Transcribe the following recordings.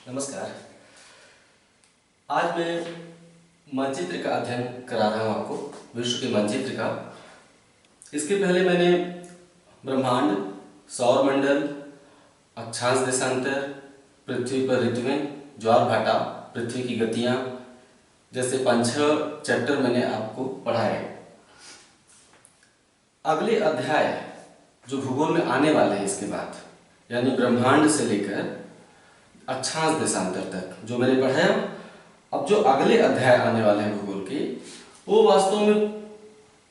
नमस्कार। आज मैं मानचित्र का अध्ययन करा रहा हूँ आपको, विश्व के मानचित्र का। इसके पहले मैंने ब्रह्मांड, सौरमंडल, अक्षांश देशांतर, पृथ्वी पर ऋतुएं, ज्वार भाटा, पृथ्वी की गतियाँ जैसे 5-6 चैप्टर मैंने आपको पढ़ाए। अगले अध्याय जो भूगोल में आने वाले हैं इसके बाद, यानी ब्रह्मांड से लेकर अक्षांश देशांतर तक जो मैंने पढ़ाया, अब जो अगले अध्याय आने वाले हैं भूगोल के, वो वास्तव में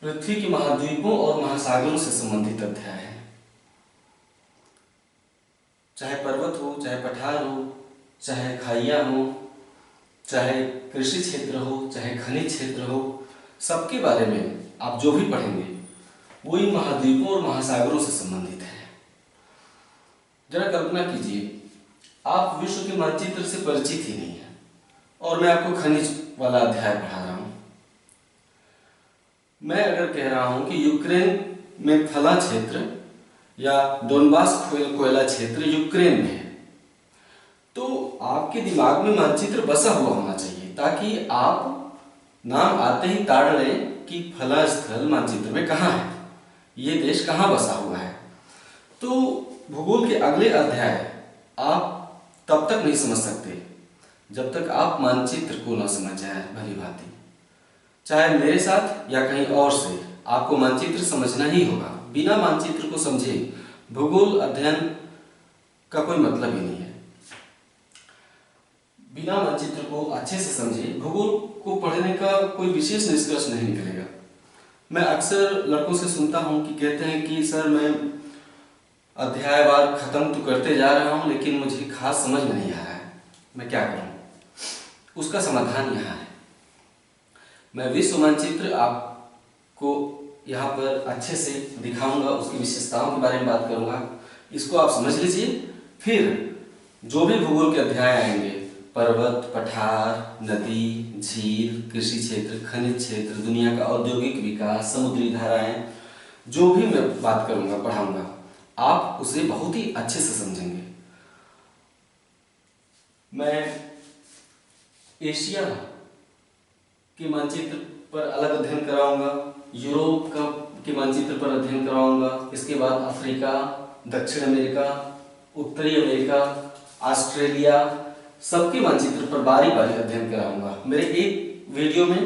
पृथ्वी के महाद्वीपों और महासागरों से संबंधित अध्याय है। चाहे पर्वत हो, चाहे पठार हो, चाहे खाइयाँ हो, चाहे कृषि क्षेत्र हो, चाहे खनिज क्षेत्र हो, सबके बारे में आप जो भी पढ़ेंगे वो इन महाद्वीपों और महासागरों से संबंधित है। जरा कल्पना कीजिए, आप विश्व के मानचित्र से परिचित ही नहीं है और मैं आपको खनिज वाला अध्याय पढ़ा रहा हूं। मैं अगर कह रहा हूं कि यूक्रेन में फला क्षेत्र या डोनबास कोयला क्षेत्र यूक्रेन में है, तो आपके दिमाग में मानचित्र बसा हुआ होना चाहिए ताकि आप नाम आते ही ताड़ लें कि फला स्थल मानचित्र में कहाँ है, ये देश कहाँ बसा हुआ है। तो भूगोल के अगले अध्याय आप तब तक नहीं समझ सकते जब तक आप मानचित्र को न समझ जाए भली भांति। चाहे मेरे साथ या कहीं और से, आपको मानचित्र समझना ही होगा। बिना मानचित्र को समझे भूगोल अध्ययन का कोई मतलब ही नहीं है। बिना मानचित्र को अच्छे से समझे भूगोल को पढ़ने का कोई विशेष निष्कर्ष नहीं निकलेगा। मैं अक्सर लड़कों से सुनता हूं कि कहते हैं कि सर मैं अध्यायवार खत्म तो करते जा रहा हूं लेकिन मुझे खास समझ में नहीं आ रहा है, मैं क्या करूं। उसका समाधान यहाँ है। मैं विश्व मानचित्र आपको यहाँ पर अच्छे से दिखाऊंगा, उसकी विशेषताओं के बारे में बात करूंगा। इसको आप समझ लीजिए, फिर जो भी भूगोल के अध्याय आएंगे, पर्वत, पठार, नदी, झील, कृषि क्षेत्र, खनिज क्षेत्र, दुनिया का औद्योगिक विकास, समुद्री धाराएं, जो भी मैं बात करूंगा, पढ़ाऊंगा, आप उसे बहुत ही अच्छे से समझेंगे। मैं एशिया के मानचित्र पर अलग अध्ययन कराऊंगा, यूरोप के मानचित्र पर अध्ययन कराऊंगा, इसके बाद अफ्रीका, दक्षिण अमेरिका, उत्तरी अमेरिका, ऑस्ट्रेलिया, सबके मानचित्र पर बारी बारी अध्ययन कराऊंगा। मेरे एक वीडियो में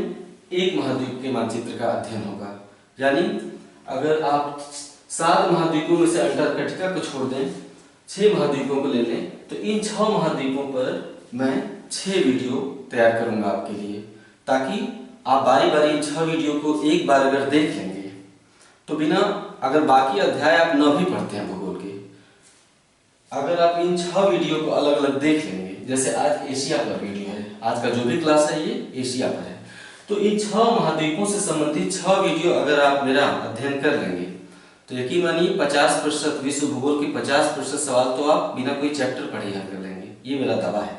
एक महाद्वीप के मानचित्र का अध्ययन होगा। यानी अगर आप 7 महाद्वीपों में से अंटार्कटिका को छोड़ दें, 6 महाद्वीपों को ले लें, तो इन 6 महाद्वीपों पर मैं 6 वीडियो तैयार करूंगा आपके लिए, ताकि आप बारी बारी इन 6 वीडियो को एक बार अगर देख लेंगे तो बिना, अगर बाकी अध्याय आप न भी पढ़ते हैं भूगोल के, अगर आप इन 6 वीडियो को अलग अलग देख लेंगे, जैसे आज एशिया पर वीडियो है, आज का जो भी क्लास है ये एशिया पर है, तो इन 6 महाद्वीपों से संबंधित 6 वीडियो अगर आप मेरा अध्ययन कर लेंगे तो यकीन मानिए 50% विश्व भूगोल के 50% सवाल तो आप बिना कोई चैप्टर पढ़े हल कर लेंगे। ये मेरा दावा है।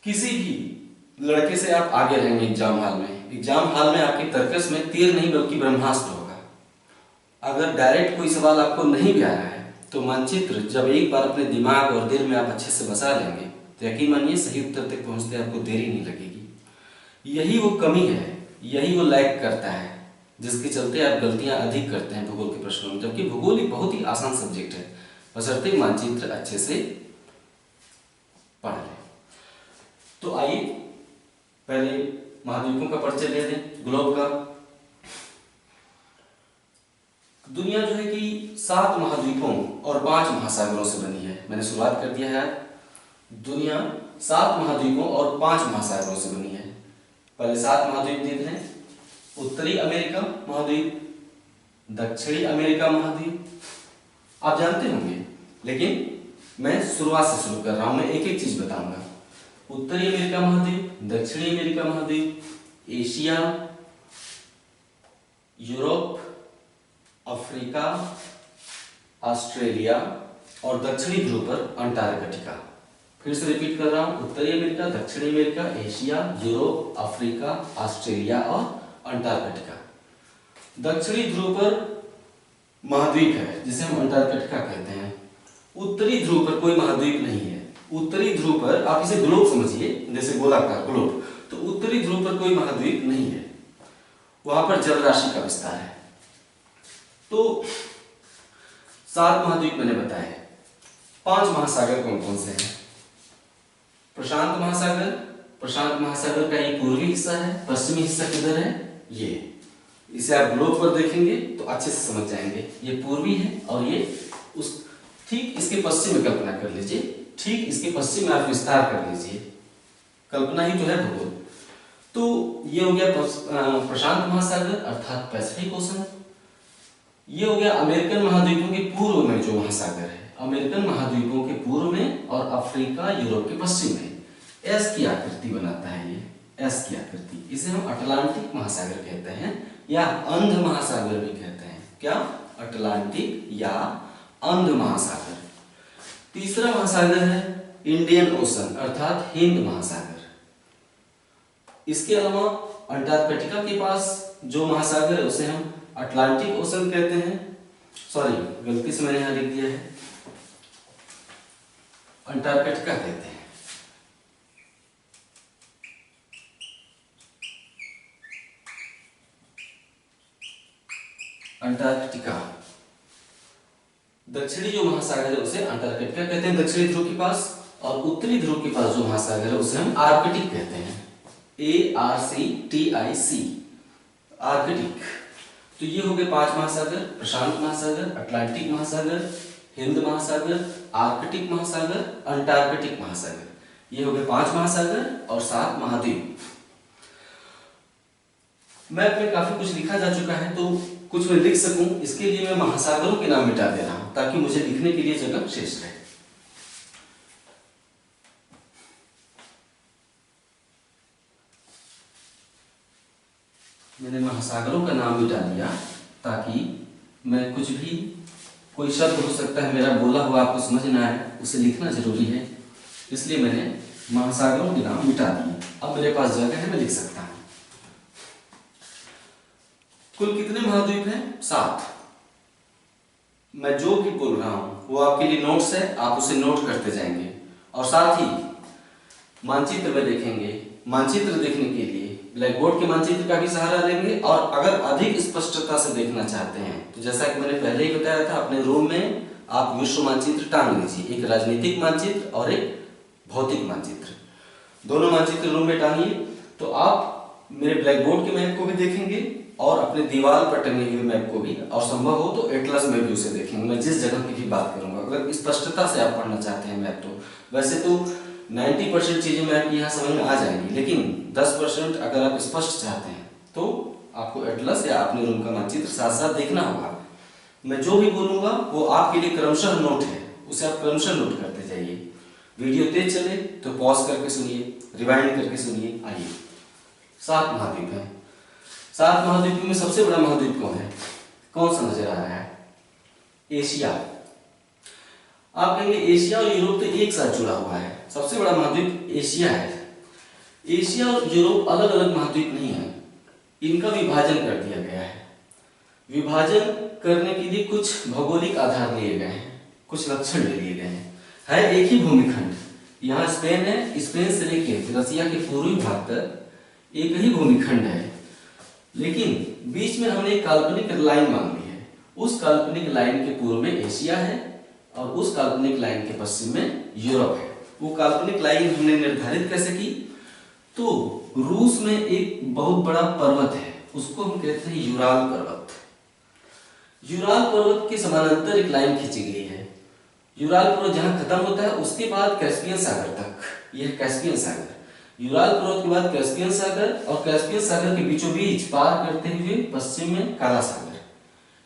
किसी भी लड़के से आप आगे रहेंगे एग्जाम हाल में। एग्जाम हाल में आपके तर्कस में तीर नहीं बल्कि ब्रह्मास्त्र होगा। अगर डायरेक्ट कोई सवाल आपको नहीं भी आ रहा है तो मानचित्र जब एक बार अपने दिमाग और दिल में आप अच्छे से बसा लेंगे तो यकीन मानिए सही उत्तर तक पहुंचते आपको देरी नहीं लगेगी। यही वो कमी है, यही वो लैग करता है जिसके चलते आप गलतियां अधिक करते हैं भूगोल के प्रश्नों में। जबकि भूगोल एक बहुत ही आसान सब्जेक्ट है, बशर्ते मानचित्र अच्छे से पढ़ लें। तो आइए पहले महाद्वीपों का परिचय ले दें, ग्लोब का। दुनिया जो है कि 7 महाद्वीपों और 5 महासागरों से बनी है। मैंने शुरुआत कर दिया है। दुनिया 7 महाद्वीपों और 5 महासागरों से बनी है। पहले 7 महाद्वीप देख लें। उत्तरी अमेरिका महाद्वीप, दक्षिणी अमेरिका महाद्वीप, आप जानते होंगे, लेकिन मैं शुरुआत से शुरू कर रहा हूं। मैं एक एक चीज बताऊंगा। उत्तरी अमेरिका महाद्वीप, दक्षिणी अमेरिका महाद्वीप, एशिया, यूरोप, अफ्रीका, ऑस्ट्रेलिया और दक्षिणी ध्रुव पर अंटार्कटिका। फिर से रिपीट कर रहा हूं। उत्तरी अमेरिका, दक्षिणी America, Asia, Europe, Africa, Australia और अंटार्कटिका। दक्षिणी ध्रुव पर महाद्वीप है जिसे हम अंटार्कटिका कहते हैं। उत्तरी ध्रुव पर कोई महाद्वीप नहीं है। उत्तरी ध्रुव पर, आप इसे ग्लोब समझिए, जैसे गोलाकार ग्लोब, तो उत्तरी ध्रुव पर कोई महाद्वीप नहीं है, वहां पर जल राशि का विस्तार है। तो 7 महाद्वीप मैंने बताए। 5 महासागर कौन कौन से हैं? प्रशांत महासागर, प्रशांत महासागर का ये पूर्वी हिस्सा है, पश्चिमी हिस्सा किधर है? ये, इसे आप ग्लोब पर देखेंगे तो अच्छे से समझ जाएंगे। ये पूर्वी है और ये उस ठीक इसके पश्चिम में कल्पना कर लीजिए, ठीक इसके पश्चिम में आप विस्तार कर लीजिए, कल्पना ही तो है भूगोल। तो ये हो गया प्रशांत महासागर अर्थात पैसिफिक ओशन। ये हो गया अमेरिकन महाद्वीपों के पूर्व में जो महासागर है, अमेरिकन महाद्वीपों के पूर्व में और अफ्रीका यूरोप के पश्चिम में एस की आकृति बनाता है। ये एस की आकृति, इसे हम अटलांटिक महासागर कहते हैं या अंध महासागर भी कहते हैं। क्या? अटलांटिक या अंध महासागर। तीसरा महासागर है इंडियन ओशन अर्थात हिंद महासागर। इसके अलावा अंटार्कटिका के पास जो महासागर है उसे हम अटलांटिक ओशन कहते हैं। सॉरी, गलती से मैंने यहां लिख दिया है, अंटार्कटिका कहते हैं। अंटार्कटिका, दक्षिणी जो महासागर है उसे अंटार्कटिका कहते हैं दक्षिणी ध्रुव के पास, और उत्तरी ध्रुव के पास जो महासागर है उसे हम आर्कटिक कहते हैं। ARCTIC, Arctic. तो ये हो गए 5 महासागर, प्रशांत महासागर, अटलांटिक महासागर, हिंद महासागर, आर्कटिक महासागर, अंटार्कटिक महासागर। ये हो गए 5 महासागर और 7 महाद्वीप। मैप में काफी कुछ लिखा जा चुका है, तो कुछ मैं लिख सकूं इसके लिए मैं महासागरों के नाम मिटा दे रहा हूं ताकि मुझे लिखने के लिए जगह शेष रहे। मैंने महासागरों का नाम मिटा दिया ताकि मैं कुछ भी, कोई शब्द हो सकता है मेरा बोला हुआ आपको समझ ना आए, उसे लिखना जरूरी है, इसलिए मैंने महासागरों के नाम मिटा दिए। अब मेरे पास जगह है, मैं लिख सकता हूं। कुल कितने महाद्वीप हैं? 7। मैं जो भी बोल रहा हूं वो आपके लिए नोट्स है, आप उसे नोट करते जाएंगे और साथ ही मानचित्र में देखेंगे। मानचित्र देखने के लिए ब्लैक बोर्ड के मानचित्र का भी सहारा लेंगे, और अगर अधिक स्पष्टता से देखना चाहते हैं तो जैसा कि मैंने पहले ही बताया था, अपने रूम में आप विश्व मानचित्र टांग लीजिए, एक राजनीतिक मानचित्र और एक भौतिक मानचित्र, दोनों मानचित्र रूम में टांगिए। तो आप मेरे ब्लैक बोर्ड के मैप को भी देखेंगे और अपने दीवार पर टंगे हुए मैप को भी, और संभव हो तो एटलस में भी उसे देखेंगे। मैं जिस जगह की भी बात करूंगा, अगर स्पष्टता से आप पढ़ना चाहते हैं मैप, तो वैसे तो 90% चीजें मैं आपकी यहाँ समझ में आ जाएंगी, लेकिन 10% अगर आप स्पष्ट चाहते हैं तो आपको एटलस या अपने रूम का मानचित्र साथ साथ देखना होगा। मैं जो भी बोलूंगा वो आपके लिए क्रमशः नोट है, उसे आप क्रमशः नोट करते जाइए। वीडियो तेज चले तो पॉज करके सुनिए, रिवाइंड करके सुनिए। आइए, 7 महाद्वीप हैं। 7 महाद्वीपों में सबसे बड़ा महाद्वीप कौन है? कौन सा नजर आ रहा है? एशिया। आप कहेंगे एशिया और यूरोप तो एक साथ जुड़ा हुआ है, सबसे बड़ा महाद्वीप एशिया है। एशिया और यूरोप अलग अलग महाद्वीप नहीं है, इनका विभाजन कर दिया गया है। विभाजन करने के लिए कुछ भौगोलिक आधार लिए गए हैं, कुछ लक्षण ले लिए गए हैं। है एक ही भूमिखंड, यहाँ स्पेन है, स्पेन से लेकर रसिया के पूर्वी भाग तक एक ही भूमिखंड है, लेकिन बीच में हमने एक काल्पनिक लाइन मान ली है। उस काल्पनिक लाइन के पूर्व में एशिया है और उस काल्पनिक लाइन के पश्चिम में यूरोप है। वो काल्पनिक लाइन हमने निर्धारित कैसे की? तो रूस में एक बहुत बड़ा पर्वत है, उसको हम कहते हैं यूराल पर्वत। यूराल पर्वत के समानांतर एक लाइन खींची गई है। यूराल पर्वत जहां खत्म होता है उसके बाद कैस्पियन सागर तक, यह कैस्पियन सागर। यूराल पर्वत के बाद कैस्पियन सागर, और कैस्पियन सागर के बीचों बीच पार करते हुए पश्चिम में काला सागर।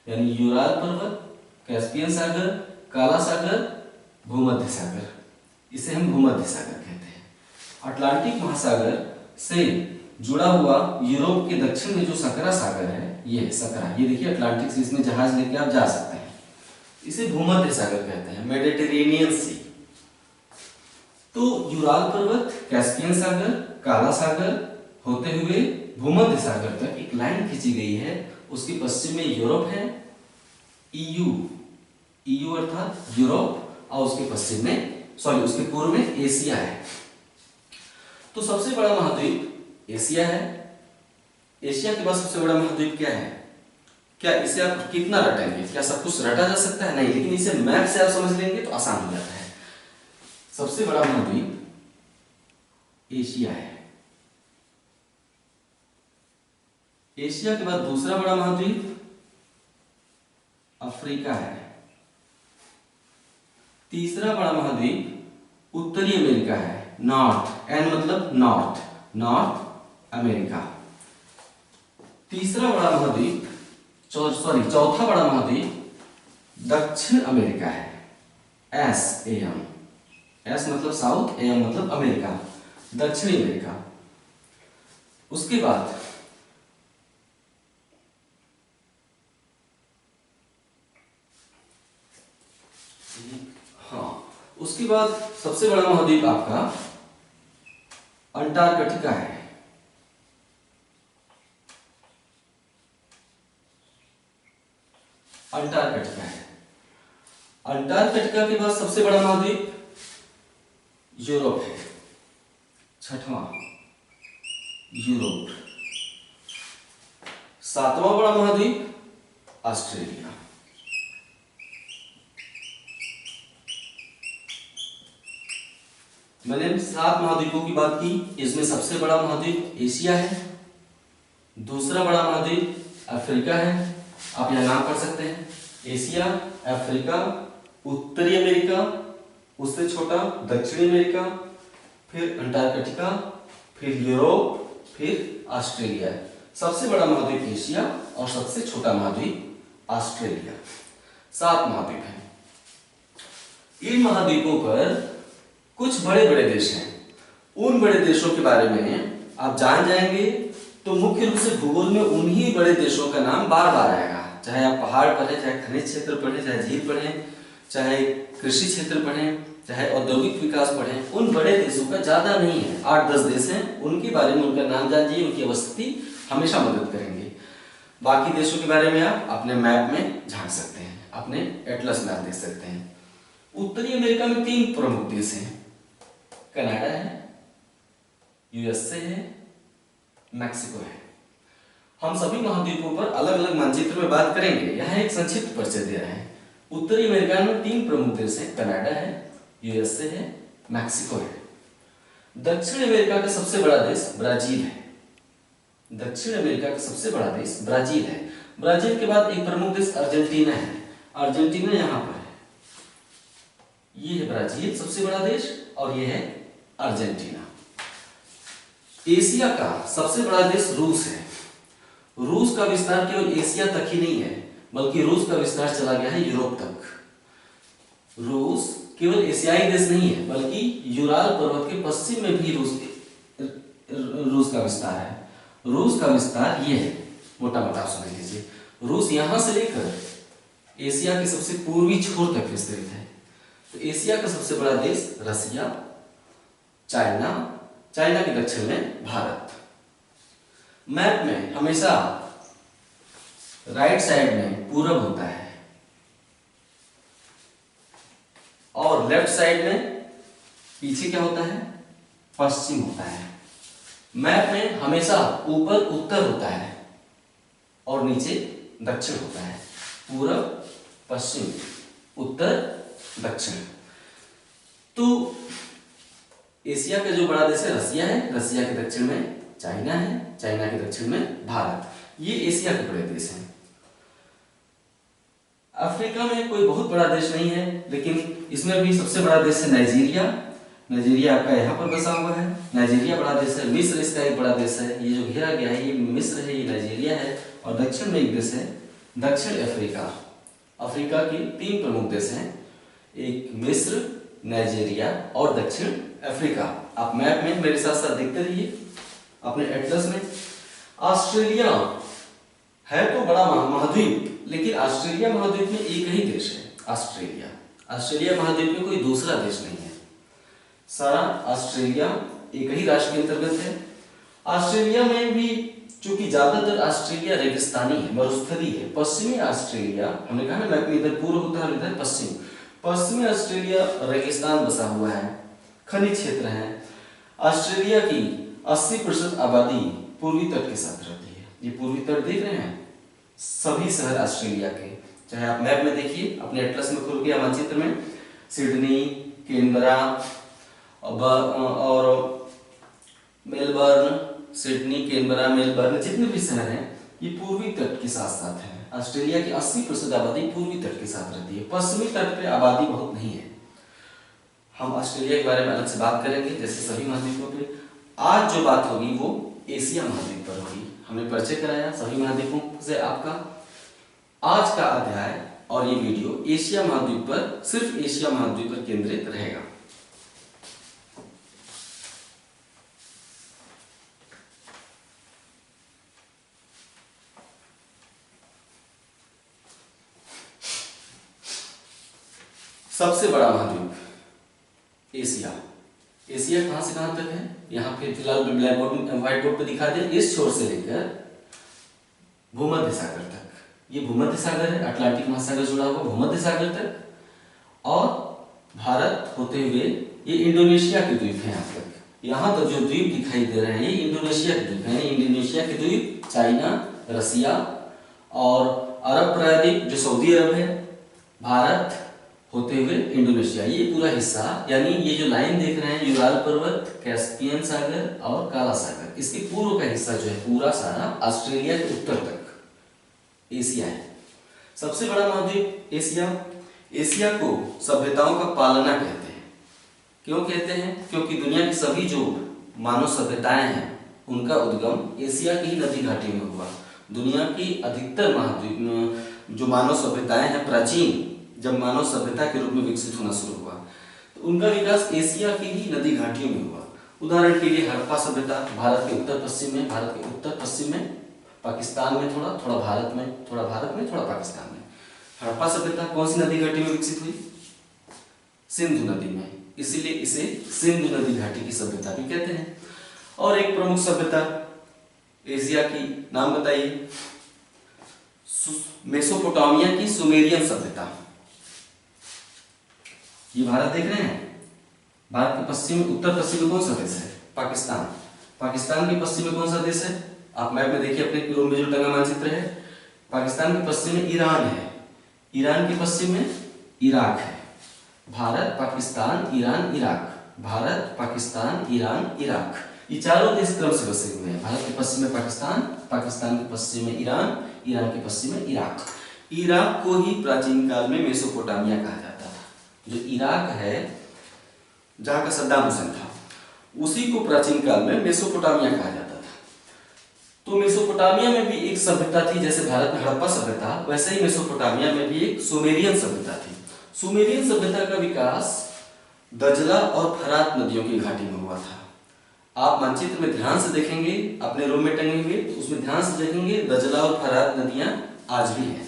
यानी यूराल पर्वत, कैस्पियन सागर, काला सागर, भूमध्य सागर, इसे हम भूमध्य सागर कहते हैं। अटलांटिक महासागर से जुड़ा हुआ यूरोप के दक्षिण में जो सकरा सागर है, ये सकरा, ये देखिए अटलांटिक से, इसमें जहाज लेके आप जा सकते हैं, इसे भूमध्य सागर कहते हैं, मेडिटेरेनियन सी। तो यूराल पर्वत, कैस्पियन सागर, काला सागर होते हुए भूमध्य सागर तक एक लाइन खींची गई है। उसके पश्चिम में यूरोप है, ईयू, ईयू अर्थात यूरोप, और उसके पश्चिम में सॉरी उसके पूर्व में एशिया है। तो सबसे बड़ा महाद्वीप एशिया है। एशिया के बाद सबसे बड़ा महाद्वीप क्या है? क्या इसे आप कितना रटेंगे? क्या सब कुछ रटा जा सकता है? नहीं, लेकिन इसे मैप से आप समझ लेंगे तो आसान हो जाता है। सबसे बड़ा महाद्वीप एशिया है। एशिया के बाद दूसरा बड़ा महाद्वीप अफ्रीका है। तीसरा बड़ा महाद्वीप उत्तरी अमेरिका है। नॉर्थ, एन मतलब नॉर्थ, नॉर्थ अमेरिका। तीसरा बड़ा महाद्वीप चौथा बड़ा महाद्वीप दक्षिण अमेरिका है। एस मतलब साउथ, एम मतलब अमेरिका, दक्षिणी अमेरिका। उसके बाद उसके बाद सबसे बड़ा महाद्वीप आपका अंटार्कटिका है। अंटार्कटिका है। अंटार्कटिका के बाद सबसे बड़ा महाद्वीप यूरोप है। छठवां यूरोप। सातवां बड़ा महाद्वीप ऑस्ट्रेलिया। मैंने 7 महाद्वीपों की बात की। इसमें सबसे बड़ा महाद्वीप एशिया है, दूसरा बड़ा महाद्वीप अफ्रीका है, आप यह नाम पढ़ सकते हैं, एशिया, अफ्रीका, उत्तरी अमेरिका, उससे छोटा दक्षिणी अमेरिका, फिर अंटार्कटिका, फिर यूरोप, फिर ऑस्ट्रेलिया। सबसे बड़ा महाद्वीप एशिया और सबसे छोटा महाद्वीप ऑस्ट्रेलिया। 7 महाद्वीप हैं। इन महाद्वीपों पर कुछ बड़े बड़े देश हैं। उन बड़े देशों के बारे में आप जान जाएंगे तो मुख्य रूप से भूगोल में उन्हीं बड़े देशों का नाम बार बार आएगा। चाहे आप पहाड़ पढ़ें, चाहे खनिज क्षेत्र पढ़ें, चाहे झील पढ़ें, चाहे कृषि क्षेत्र पढ़ें, चाहे औद्योगिक विकास पढ़ें, उन बड़े देशों का ज्यादा नहीं है, 8-10 देश हैं। उनके बारे में उनका नाम जान जाइए, उनकी अवस्थिति हमेशा मदद करेंगे। बाकी देशों के बारे में आप अपने मैप में झांक सकते हैं, अपने एटलस में आप देख सकते हैं। उत्तरी अमेरिका में 3 प्रमुख देश हैं। कनाडा है, यूएसए है, मैक्सिको है। हम सभी महाद्वीपों पर अलग अलग मानचित्र में बात करेंगे। यहाँ एक संक्षिप्त परिचय दे रहे हैं। उत्तरी अमेरिका में 3 प्रमुख देश हैं। कनाडा है, यूएसए है, मैक्सिको है। दक्षिण अमेरिका का सबसे बड़ा देश ब्राजील है। दक्षिण अमेरिका का सबसे बड़ा देश ब्राजील है। ब्राजील के बाद एक प्रमुख देश अर्जेंटीना है। अर्जेंटीना यहाँ पर है। ये है ब्राजील सबसे बड़ा देश और ये है अर्जेंटीना। एशिया का सबसे बड़ा देश रूस है। रूस का विस्तार केवल एशिया तक ही नहीं है, बल्कि रूस का विस्तार चला गया है यूरोप तक। रूस केवल एशियाई देश नहीं है, बल्कि यूराल पर्वत के पश्चिम में भी रूस का विस्तार है। रूस का विस्तार ये है, मोटा मोटा समझ लीजिए। रूस यहां से लेकर एशिया के सबसे पूर्वी छोर तक विस्तृत है। तो एशिया का सबसे बड़ा देश रसिया, चाइना, चाइना के दक्षिण में भारत। मैप में हमेशा राइट साइड में पूरब होता है और लेफ्ट साइड में पीछे क्या होता है? पश्चिम होता है। मैप में हमेशा ऊपर उत्तर होता है और नीचे दक्षिण होता है। पूरब, पश्चिम, उत्तर, दक्षिण। तो एशिया का जो बड़ा देश है रसिया है, रसिया के दक्षिण में चाइना है, चाइना के दक्षिण में भारत। ये एशिया के बड़े देश हैं। अफ्रीका में कोई बहुत बड़ा देश नहीं है, लेकिन इसमें भी सबसे बड़ा देश है नाइजीरिया। नाइजीरिया आपका यहाँ पर बसा हुआ है। नाइजीरिया बड़ा देश है। मिस्र इसका एक बड़ा देश है। ये जो घेरा गया है ये मिस्र है, ये नाइजीरिया है। और दक्षिण में एक देश है दक्षिण अफ्रीका। अफ्रीका के 3 प्रमुख देश हैं, एक मिस्र, नाइजीरिया और दक्षिण अफ्रीका। आप मैप में मेरे साथ साथ देखते रहिए अपने एटलस में। ऑस्ट्रेलिया है तो बड़ा महाद्वीप, लेकिन ऑस्ट्रेलिया महाद्वीप में एक ही देश है, ऑस्ट्रेलिया। ऑस्ट्रेलिया महाद्वीप में कोई दूसरा देश नहीं है। सारा ऑस्ट्रेलिया एक ही राष्ट्र के अंतर्गत है। ऑस्ट्रेलिया में भी चूंकि ज्यादातर ऑस्ट्रेलिया रेगिस्तानी है, मरुस्थली है। पश्चिमी ऑस्ट्रेलिया, हमने कहा ना मैप में इधर पूर्व होता है और इधर पश्चिम। पश्चिमी ऑस्ट्रेलिया रेगिस्तान बसा हुआ है, खनिज क्षेत्र है। ऑस्ट्रेलिया की 80% आबादी पूर्वी तट के साथ रहती है। ये पूर्वी तट देख रहे हैं, सभी शहर ऑस्ट्रेलिया के, चाहे आप मैप में देखिए, अपने एटलस में खुल गया मानचित्र में, सिडनी, कैनबरा और मेलबर्न, सिडनी, कैनबरा, मेलबर्न, जितने भी शहर हैं ये पूर्वी तट के साथ साथ हैं। ऑस्ट्रेलिया की 80% आबादी पूर्वी तट के साथ रहती है, पश्चिमी तट पे आबादी बहुत नहीं है। हम ऑस्ट्रेलिया के बारे में अलग से बात करेंगे, जैसे सभी महाद्वीपों पे। आज जो बात होगी वो एशिया महाद्वीप पर होगी। हमने परिचय कराया सभी महाद्वीपों से आपका। आज का अध्याय और ये वीडियो एशिया महाद्वीप पर, सिर्फ एशिया महाद्वीप पर केंद्रित रहेगा। सबसे बड़ा महाद्वीप एशिया। एशिया कहां से कहां तक है, यहाँ पे फिलहाल ब्लैक बोर्ड व्हाइट बोर्ड पे दिखा दे। इस छोर से लेकर भूमध्य सागर तक, ये भूमध्य सागर है, अटलांटिक महासागर जुड़ा हुआ भूमध्य सागर तक, और भारत होते हुए ये इंडोनेशिया के द्वीप है। यहाँ तक, यहाँ तक जो द्वीप दिखाई दे रहे हैं ये इंडोनेशिया के द्वीप है। इंडोनेशिया के द्वीप, चाइना, रसिया और अरब प्रायद्वीप जो सऊदी अरब है, भारत होते हुए इंडोनेशिया, ये पूरा हिस्सा, यानी ये जो लाइन देख रहे हैं यूराल पर्वत, कैस्पियन सागर और काला सागर, इसके पूर्व का हिस्सा जो है पूरा सारा ऑस्ट्रेलिया के उत्तर तक एशिया है। सबसे बड़ा महाद्वीप एशिया। एशिया को सभ्यताओं का पालना कहते हैं। क्यों कहते हैं? क्योंकि दुनिया की सभी जो मानव सभ्यताएं हैं उनका उद्गम एशिया की ही नदी घाटी में हुआ। दुनिया की अधिकतर महाद्वीप जो मानव सभ्यताएं हैं प्राचीन, जब मानव सभ्यता के रूप में विकसित होना शुरू हुआ तो उनका विकास एशिया की ही नदी घाटियों में हुआ। उदाहरण के लिए हड़प्पा सभ्यता भारत के उत्तर पश्चिम में, भारत के उत्तर पश्चिम में, पाकिस्तान में थोड़ा, थोड़ा भारत में, थोड़ा पाकिस्तान में। हड़प्पा सभ्यता कौन सी नदी घाटी में विकसित हुई? सिंधु नदी में, इसीलिए इसे सिंधु नदी घाटी की सभ्यता भी कहते हैं। और एक प्रमुख सभ्यता एशिया की, नाम बताइए। मेसोपोटामिया की सुमेरियन सभ्यता। ये भारत देख रहे हैं, भारत के पश्चिम, उत्तर पश्चिम में कौन सा देश है? पाकिस्तान। पाकिस्तान के पश्चिम में कौन सा देश है? आप मैप में देखिए, अपने रूम में जो टंगा मानचित्र है, पाकिस्तान के पश्चिम में ईरान है, ईरान के पश्चिम में इराक है। Bharat, Pakistan, Iran, Iraq, Bharat, Pakistan, Iran, Iraq, ये चारों देश क्रम से बसे हुए हैं। भारत के पश्चिम में पाकिस्तान, पाकिस्तान के पश्चिम में ईरान, ईरान के पश्चिम में इराक। इराक को ही प्राचीन काल में मेसोपोटामिया कहा जाता था। जो इराक है, जहां का सद्दाम हुसैन था, उसी को प्राचीन काल में मेसोपोटामिया कहा जाता था। तो मेसोपोटामिया में भी एक सभ्यता थी, जैसे भारत में हड़प्पा सभ्यता, वैसे ही मेसोपोटामिया में भी एक सुमेरियन सभ्यता थी। सुमेरियन सभ्यता का विकास दजला और फरात नदियों की घाटी में हुआ था। आप मानचित्र में ध्यान से देखेंगे, अपने रूम में टंगे हुए, तो उसमें ध्यान से देखेंगे दजला और फरात नदियां आज भी हैं।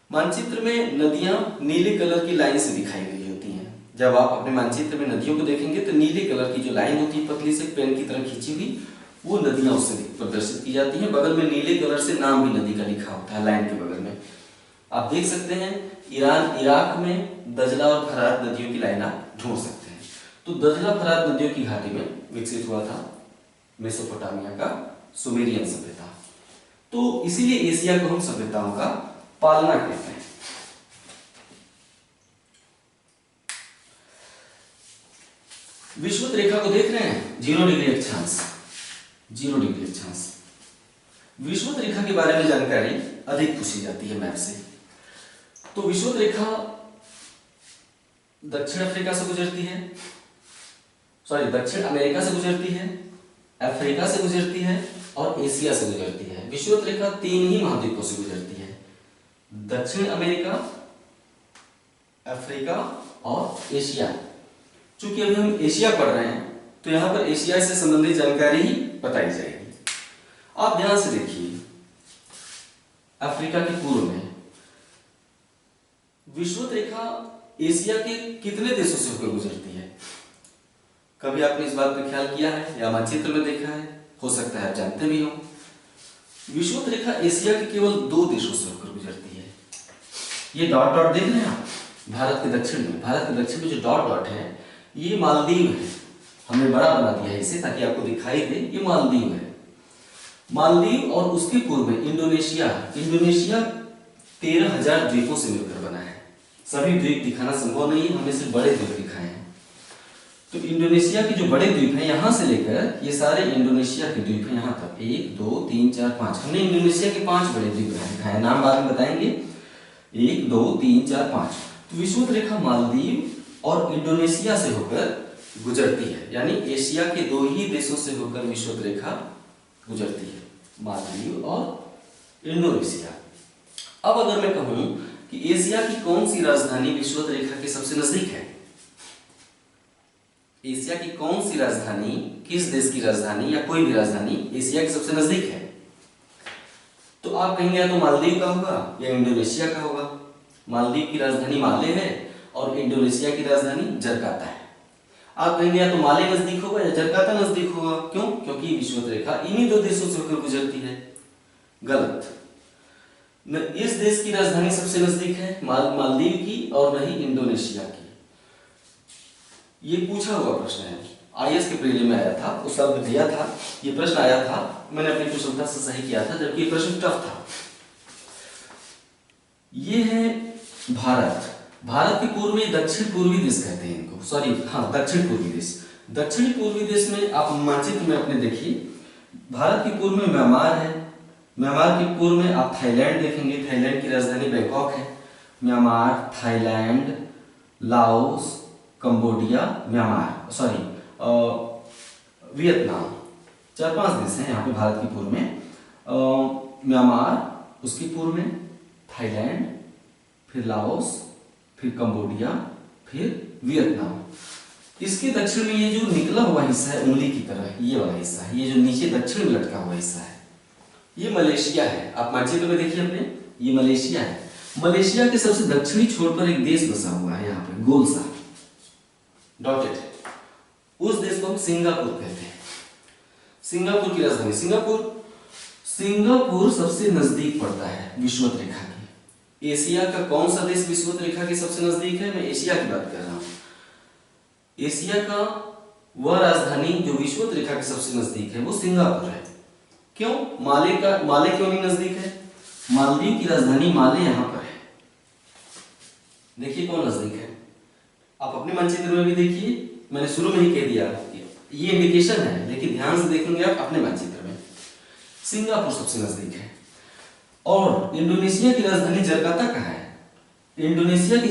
मानचित्र में नदियां नीले कलर की लाइन से दिखाई गई होती हैं। जब आप अपने मानचित्र में नदियों को देखेंगे तो नीले कलर की जो लाइन होती है पतली से पेन की तरह खींची हुई, वो नदियां उससे प्रदर्शित की जाती हैं। बगल में नीले कलर से नाम भी नदी का लिखा होता है लाइन के बगल में। आप देख सकते हैं ईरान, इराक में दजला और फरात नदियों की लाइन आप ढूंढ सकते हैं। तो दजला फरात नदियों की घाटी में विकसित हुआ था मेसोपोटामिया का सुमेरियन सभ्यता। तो इसीलिए एशिया को हम सभ्यताओं का पालना कहते हैं। विषुवत रेखा को देख रहे हैं, 0 डिग्री अक्षांश, 0 डिग्री अक्षांश। विषुवत रेखा के बारे में जानकारी अधिक पूछी जाती है मैप से। तो विषुवत रेखा दक्षिण अफ्रीका से गुजरती है, दक्षिण अमेरिका से गुजरती है, अफ्रीका से गुजरती है और एशिया से गुजरती है। विषुवत रेखा 3 ही महाद्वीपों से गुजरती है, दक्षिण अमेरिका, अफ्रीका और एशिया। चूंकि अभी हम एशिया पढ़ रहे हैं तो यहां पर एशिया से संबंधित जानकारी ही बताई जाएगी। आप ध्यान से देखिए, अफ्रीका के पूर्व में विषुवत रेखा एशिया के कितने देशों से होकर गुजरती है? कभी आपने इस बात पर ख्याल किया है या मानचित्र में देखा है? हो सकता है आप जानते भी हो। विषुवत रेखा एशिया के केवल 2 देशों से होकर गुजरती है। ये डॉट डॉट देख रहे हैं आप, भारत के दक्षिण में जो डॉट डॉट है ये मालदीव है। हमने बड़ा बना दिया है इसे ताकि आपको दिखाई दे, ये मालदीव है। मालदीव और उसके पूर्व में इंडोनेशिया 13,000 द्वीपों से मिलकर बना है। सभी द्वीप दिखाना संभव नहीं है, हमने सिर्फ बड़े द्वीप दिखाए हैं। तो इंडोनेशिया के जो बड़े द्वीप हैं यहां से लेकर ये सारे इंडोनेशिया के द्वीप हैं यहां तक 1 2 3 4 5। हमने इंडोनेशिया के 5 बड़े द्वीप दिखाए, नाम बाद में बताएंगे। 1 2 3 4 5। तो विषुवत रेखा मालदीव और इंडोनेशिया से होकर गुजरती है, यानी एशिया के 2 ही देशों से होकर विषुवत रेखा गुजरती है, मालदीव और इंडोनेशिया। अब अगर मैं कहूं कि एशिया की कौन सी राजधानी विषुवत रेखा के सबसे नजदीक है, एशिया की कौन सी राजधानी, किस देश की राजधानी या कोई भी राजधानी एशिया के सबसे नजदीक है, तो आप कहेंगे या तो मालदीव का होगा या इंडोनेशिया का होगा। मालदीव की राजधानी माले है और इंडोनेशिया की राजधानी जकार्ता है। आप कहेंगे या तो माले नजदीक होगा या जकार्ता नजदीक होगा, क्यों? क्योंकि विषुवत रेखा इन्हीं 2 देशों से होकर गुजरती है। गलत। न इस देश की राजधानी सबसे नजदीक है मालदीव की और न ही इंडोनेशिया की। ये पूछा हुआ प्रश्न है, आईएएस के प्रीलिम में आया था, उस साल में दिया था, ये प्रश्न आया था, मैंने अपनी कुशलता से सही किया था, जबकि ये प्रश्न टफ था। ये है भारत। भारत के पूर्व में दक्षिण पूर्वी देश कहते हैं इनको, सॉरी हाँ दक्षिण पूर्वी देश। दक्षिण पूर्वी देश में आप मानचित्र में अपने देखिए, भारत के पूर्व में म्यांमार है, म्यांमार के पूर्व में आप थाईलैंड देखेंगे, थाईलैंड की राजधानी बैंकॉक है। Myanmar, Thailand, Laos, Cambodia, Myanmar, sorry Vietnam, 4-5 देश हैं यहाँ पे भारत के पूर्व में। म्यांमार, उसके पूर्व में थाईलैंड, फिर लाओस, फिर कंबोडिया, फिर वियतनाम। इसके दक्षिण में ये जो निकला हुआ हिस्सा है उंगली की तरह, ये वाला हिस्सा है, ये जो नीचे दक्षिण में लटका हुआ हिस्सा है, ये मलेशिया है। आप मानचित्र में देखिए अपने, ये मलेशिया है। मलेशिया के सबसे दक्षिणी छोर पर एक देश बसा हुआ है यहाँ पे, गोल सा डॉटेड, उस देश को हम सिंगापुर कहते हैं। सिंगापुर की राजधानी सिंगापुर सबसे नजदीक पड़ता है विषुवत रेखा की। एशिया का कौन सा देश विषुवत रेखा के सबसे नजदीक है? मैं एशिया की बात कर रहा हूं। एशिया का वह राजधानी जो विषुवत रेखा के सबसे नजदीक है वो सिंगापुर है। क्यों? माले क्यों नहीं नजदीक है? मालदीव की राजधानी माले यहां पर है। देखिए कौन नजदीक है, आप अपने मानचित्र में भी देखिए, मैंने शुरू में ही कह दिया ये इंडिकेशन है, लेकिन ध्यान से देखेंगे आप अपने मानचित्र में, सिंगापुर सबसे नजदीक है। और इंडोनेशिया की राजधानी जकार्ता कहाँ है? इंडोनेशिया की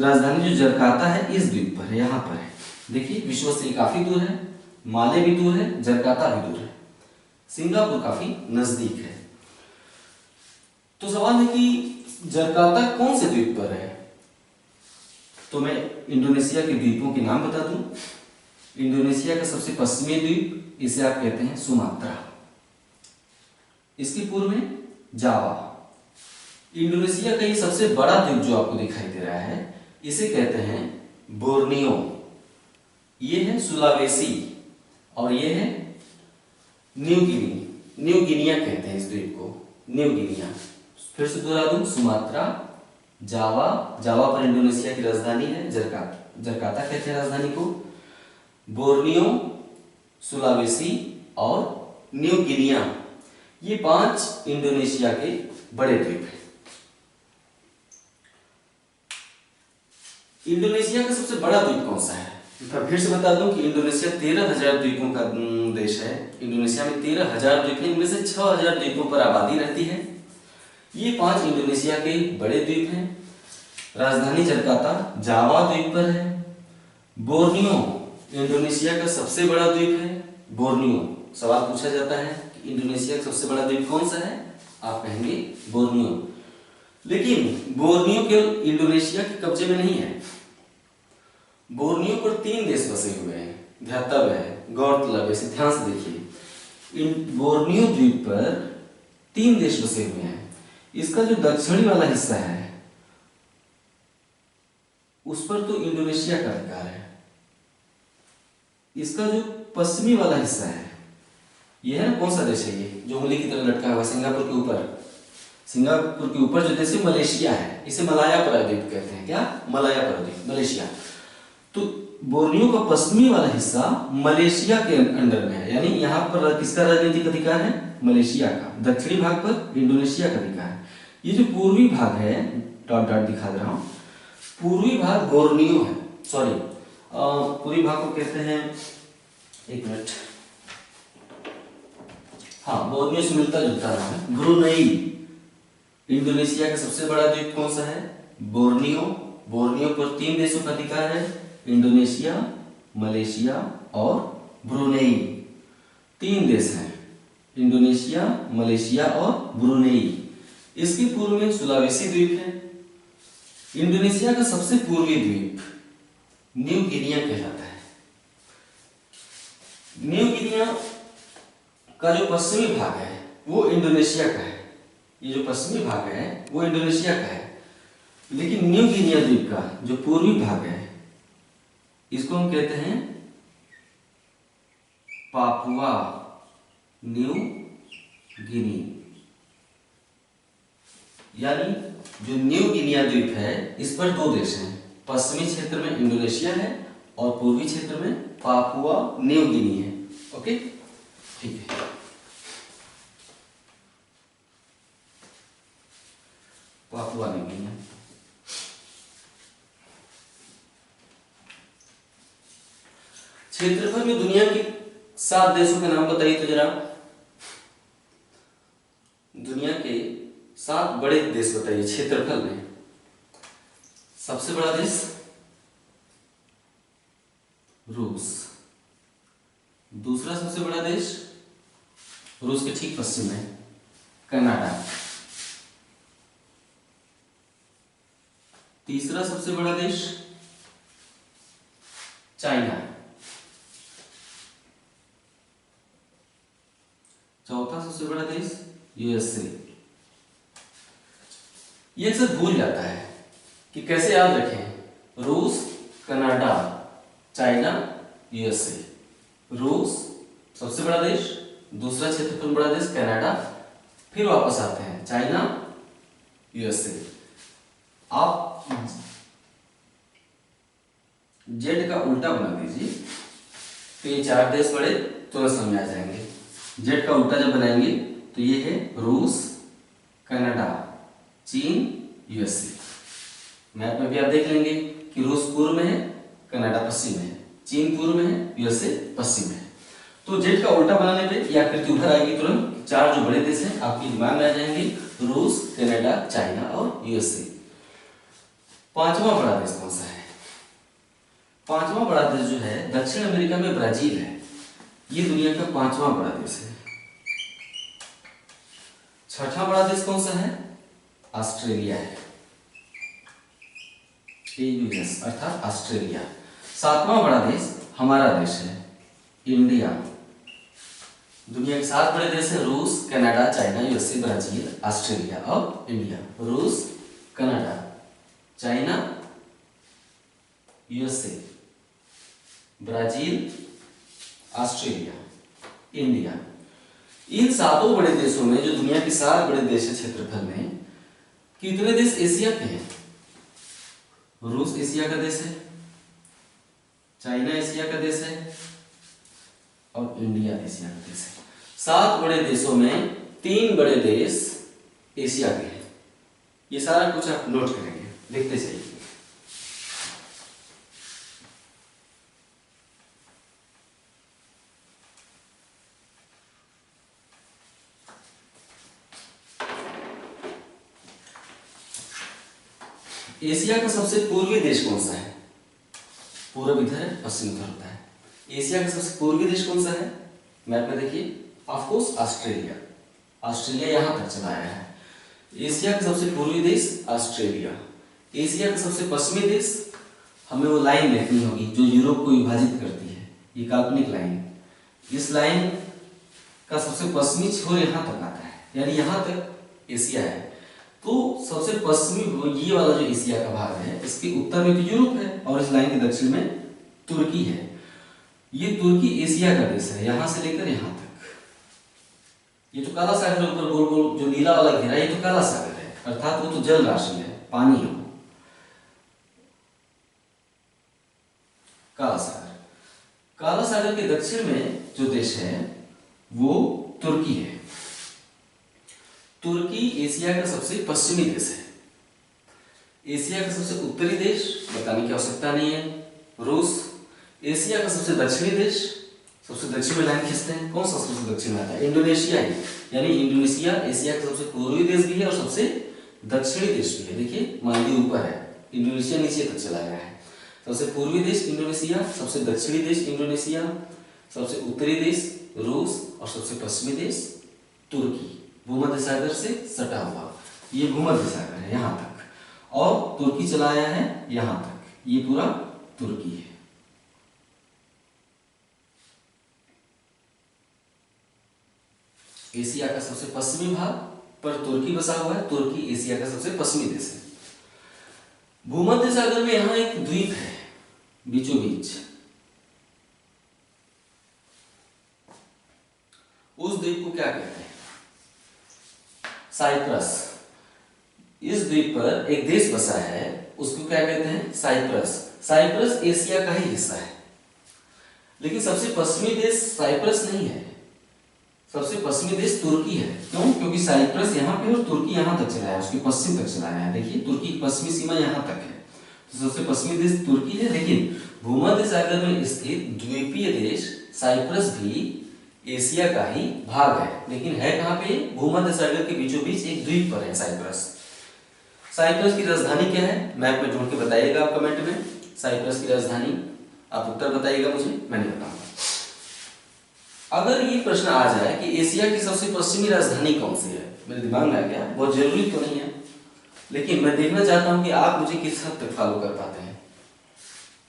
राजधानी जो जकार्ता है इस द्वीप पर है, यहाँ पर है। देखिए विश्व से काफी दूर है, माले भी दूर है, जकार्ता भी दूर है, सिंगापुर काफी नजदीक है। तो सवाल है कि जकार्ता कौन से द्वीप पर है? तो मैं इंडोनेशिया के द्वीपों के नाम बता दूं। इंडोनेशिया का सबसे पश्चिमी द्वीप, इसे आप कहते हैं सुमात्रा। इसके पूर्व में जावा। इंडोनेशिया का ये सबसे बड़ा द्वीप जो आपको दिखाई दे रहा है इसे कहते हैं बोर्नियो। ये है सुलावेसी और ये है न्यू गिनिया कहते हैं इस द्वीप को, न्यू गिनिया। फिर से दोहरा दूं, सुमात्रा, जावा पर इंडोनेशिया की राजधानी है, जकार्ता कहते हैं राजधानी को, बोर्नियो, सुलावेसी और न्यू गिनिया, ये 5 इंडोनेशिया के बड़े द्वीप हैं। इंडोनेशिया का सबसे बड़ा द्वीप कौन सा है? फिर से बता दूं कि इंडोनेशिया 13,000 द्वीपों का देश है। इंडोनेशिया में 13,000 द्वीप हैं, इनमें से 6,000 द्वीपों पर आबादी रहती है। ये 5 इंडोनेशिया के बड़े द्वीप हैं। राजधानी जकार्ता जावा द्वीप पर है। बोर्नियो इंडोनेशिया का सबसे बड़ा द्वीप है। बोर्नियो, सवाल पूछा जाता है कि इंडोनेशिया का सबसे बड़ा द्वीप कौन सा है, आप कहेंगे बोर्नियो। लेकिन बोर्नियो केवल इंडोनेशिया के कब्जे में नहीं है, बोर्नियो पर 3 देश बसे हुए हैं। ध्यातव्य है, गौरतलब, इसे ध्यान से देखिए, बोर्नियो द्वीप पर 3 देश बसे हुए हैं। इसका जो दक्षिणी वाला हिस्सा है उस पर तो इंडोनेशिया का अधिकार है। इसका जो पश्चिमी वाला हिस्सा है, यह है ना, कौन सा देश है ये जो उंगली की तरह लटका हुआ सिंगापुर के ऊपर, सिंगापुर के ऊपर जो देश है मलेशिया है, इसे मलाया प्रायद्वीप कहते हैं। क्या? मलाया प्रायद्वीप, मलेशिया। तो बोर्नियो का पश्चिमी वाला हिस्सा मलेशिया के अंडर में है, यानी यहाँ पर किसका राजनीतिक अधिकार है? मलेशिया का। दक्षिणी भाग पर इंडोनेशिया का अधिकार है। ये जो पूर्वी भाग है, डॉट डॉट दिखा दे रहा हूँ, पूर्वी भाग बोर्नियो है, सॉरी पूर्वी भाग को कहते हैं, एक मिनट, हाँ बोर्नियो से मिलता जुलता रहा है ब्रुनेई। इंडोनेशिया का सबसे बड़ा द्वीप कौन सा है? बोर्नियो। बोर्नियो पर 3 देशों का अधिकार है, इंडोनेशिया, मलेशिया और ब्रुनेई। 3 देश हैं, इंडोनेशिया, मलेशिया और ब्रुनेई। इसके पूर्व में सुलावेसी द्वीप है। इंडोनेशिया का सबसे पूर्वी द्वीप न्यू गिनिया कहलाता है। न्यू गिनिया का जो पश्चिमी भाग है वो इंडोनेशिया का है। ये जो पश्चिमी भाग है वो इंडोनेशिया का है, लेकिन न्यू गिनिया द्वीप का जो पूर्वी भाग है इसको हम कहते हैं पापुआ न्यू गिनी। यानी जो न्यू गिनिया द्वीप है इस पर 2 देश हैं, पश्चिमी क्षेत्र में इंडोनेशिया है और पूर्वी क्षेत्र में पापुआ न्यू गिनी है। ओके, ठीक है। Papua New Guinea. क्षेत्रफल में दुनिया के 7 देशों के नाम बताइए तो जरा। दुनिया के 7 बड़े देश बताइए क्षेत्रफल में। सबसे बड़ा देश रूस। दूसरा सबसे बड़ा देश रूस के ठीक पश्चिम में कनाडा। तीसरा सबसे बड़ा देश चाइना। चौथा सबसे बड़ा देश यूएसए। ये अक्सर भूल जाता है कि कैसे याद रखें। रूस, कनाडा, चाइना, यूएसए। रूस सबसे बड़ा देश, दूसरा क्षेत्रफल बड़ा देश कनाडा, फिर वापस आते हैं चाइना, यूएसए। आप जेड का उल्टा बना दीजिए तो ये 4 देश बड़े तुरंत समझ में आ जाएंगे। जेड का उल्टा जब बनाएंगे तो ये है रूस, कनाडा, चीन, यूएसए। मैप में भी आप देख लेंगे कि रूस पूर्व में है, कनाडा पश्चिम में है, चीन पूर्व में है, यूएसए पश्चिम में है। तो जेड का उल्टा बनाने पे ये आकृति उभर आएगी तुरंत। 4 जो बड़े देश हैं आपके दिमाग में आ जाएंगे, रूस, कनाडा, चाइना और यूएसए। 5वां बड़ा देश कौन सा है? 5वां बड़ा देश जो है दक्षिण अमेरिका में ब्राजील है। ये दुनिया का 5वां बड़ा देश है। 6वां बड़ा देश कौन सा है? ऑस्ट्रेलिया है, AUS अर्थात ऑस्ट्रेलिया। 7वां बड़ा देश हमारा देश है, इंडिया। दुनिया के 7 बड़े देश हैं रूस, Canada, China, USA, Brazil, Australia और इंडिया। रूस, Canada, China, USA, Brazil, Australia, India. इन 7 बड़े देशों में जो दुनिया के 7 बड़े देश है क्षेत्रफल में, कितने देश एशिया के हैं? रूस एशिया का देश है, चाइना एशिया का देश है और इंडिया एशिया का देश है। 7 बड़े देशों में 3 बड़े देश एशिया के हैं। ये सारा कुछ आप नोट करेंगे, लिखते जाइए। एशिया का सबसे पूर्वी देश कौन सा है? पूर्व इधर है, पश्चिम इधर होता है। एशिया का सबसे पूर्वी देश कौन सा है? मैप में देखिए, ऑफ कोर्स ऑस्ट्रेलिया। ऑस्ट्रेलिया यहां तक चला आया है। एशिया का सबसे पूर्वी देश ऑस्ट्रेलिया। एशिया का सबसे पश्चिमी देश, हमें वो लाइन देखनी होगी जो यूरोप को विभाजित करती है, ये काल्पनिक लाइन। इस लाइन का सबसे पश्चिमी छोर यहां तक आता है, यानी यहां तक एशिया है। तो सबसे पश्चिमी ये वाला जो एशिया का भाग है, इसके उत्तर में तो यूरोप है और इस लाइन के दक्षिण में तुर्की है। ये तुर्की एशिया का देश है, यहां से लेकर यहां तक। ये तो काला सागर है, ऊपर गोल गोल जो नीला वाला घेरा ये तो काला सागर है, अर्थात वो तो जल राशि है, पानी है। काला सागर, काला सागर के दक्षिण में जो देश है वो तुर्की है। तुर्की एशिया का सबसे पश्चिमी देश है। एशिया का सबसे उत्तरी देश बताने की आवश्यकता नहीं है, रूस। एशिया का सबसे दक्षिणी देश, सबसे दक्षिण में लाइन खींचते हैं, कौन सा सबसे दक्षिण में आता है? इंडोनेशिया ही, यानी इंडोनेशिया एशिया का सबसे पूर्वी देश भी है और सबसे दक्षिणी देश भी है। देखिए मालदीव ऊपर है, इंडोनेशिया नीचे तक चला गया है। सबसे पूर्वी देश इंडोनेशिया, सबसे दक्षिणी देश इंडोनेशिया, सबसे उत्तरी देश रूस और सबसे पश्चिमी देश तुर्की, भूमध्य सागर से सटा हुआ। ये भूमध्य सागर है यहाँ तक, और तुर्की चला आया है यहाँ तक, ये पूरा तुर्की है। एशिया का सबसे पश्चिमी भाग पर तुर्की बसा हुआ है। तुर्की एशिया का सबसे पश्चिमी देश है। भूमध्य सागर में यहाँ एक द्वीप है बीचों बीच, उस द्वीप को क्या कहते हैं? साइप्रस। इस द्वीप पर एक देश बसा है, उसको क्या कहते हैं? साइप्रस। साइप्रस एशिया का ही हिस्सा है, लेकिन सबसे पश्चिमी देश साइप्रस नहीं है, सबसे पश्चिमी देश तुर्की है। क्यों? क्योंकि साइप्रस यहाँ पे और तुर्की यहाँ तक चला है, उसके पश्चिम तक चला है। देखिए तुर्की की पश्चिमी सीमा यहाँ तक है, तो सबसे पश्चिमी देश तुर्की है। लेकिन भूमध्य सागर में स्थित द्वीपीय देश साइप्रस भी एशिया का ही भाग है, लेकिन है कहाँ पे? भूमध्य सागर के बीचों बीच एक द्वीप पर है साइप्रस। साइप्रस की राजधानी क्या है? मैप में ढूंढ के बताइएगा आप कमेंट में। साइप्रस की राजधानी आप उत्तर बताइएगा मुझे, मैं नहीं बताऊंगा। अगर ये प्रश्न आ जाए कि एशिया की सबसे पश्चिमी राजधानी कौन सी है, मेरे दिमाग में आ गया, बहुत जरूरी तो नहीं है, लेकिन मैं देखना चाहता हूं कि आप मुझे किस हद तक फॉलो कर पाते हैं।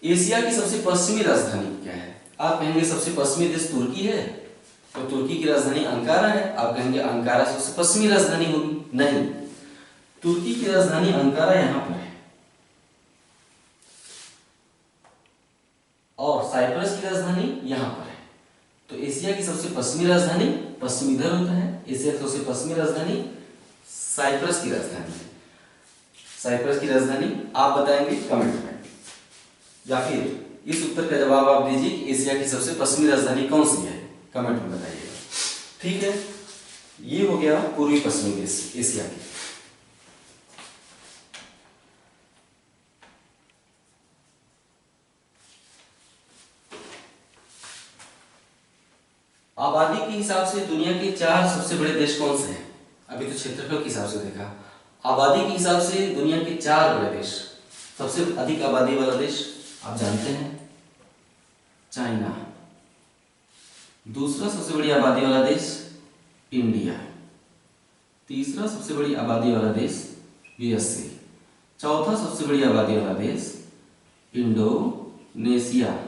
एशिया की सबसे पश्चिमी राजधानी क्या है? आप कहेंगे सबसे पश्चिमी देश तुर्की है, तो तुर्की की राजधानी अंकारा है। आप कहेंगे अंकारा सबसे पश्चिमी राजधानी होगी, नहीं, तुर्की की राजधानी अंकारा यहां पर है, और साइप्रस की राजधानी यहां पर है। तो एशिया की सबसे पश्चिमी राजधानी पश्चिम इधर होता है, एशिया की सबसे पश्चिमी राजधानी साइप्रस की राजधानी है। साइप्रस की राजधानी आप बताएंगे कमेंट में, या फिर इस उत्तर का जवाब आप दीजिए कि एशिया की सबसे पश्चिमी राजधानी कौन सी है, कमेंट में बताइएगा। ठीक है, ये हो गया पूर्वी पश्चिमी देश एशिया के। आबादी के हिसाब से दुनिया के 4 सबसे बड़े देश कौन से हैं? अभी तो क्षेत्रफल के हिसाब से देखा, आबादी के हिसाब से दुनिया के 4 बड़े देश। सबसे अधिक आबादी वाला देश आप जानते हैं चाइना, दूसरा सबसे बड़ी आबादी वाला देश इंडिया, तीसरा सबसे बड़ी आबादी वाला देश यूएसए, चौथा सबसे बड़ी आबादी वाला देश इंडोनेशिया।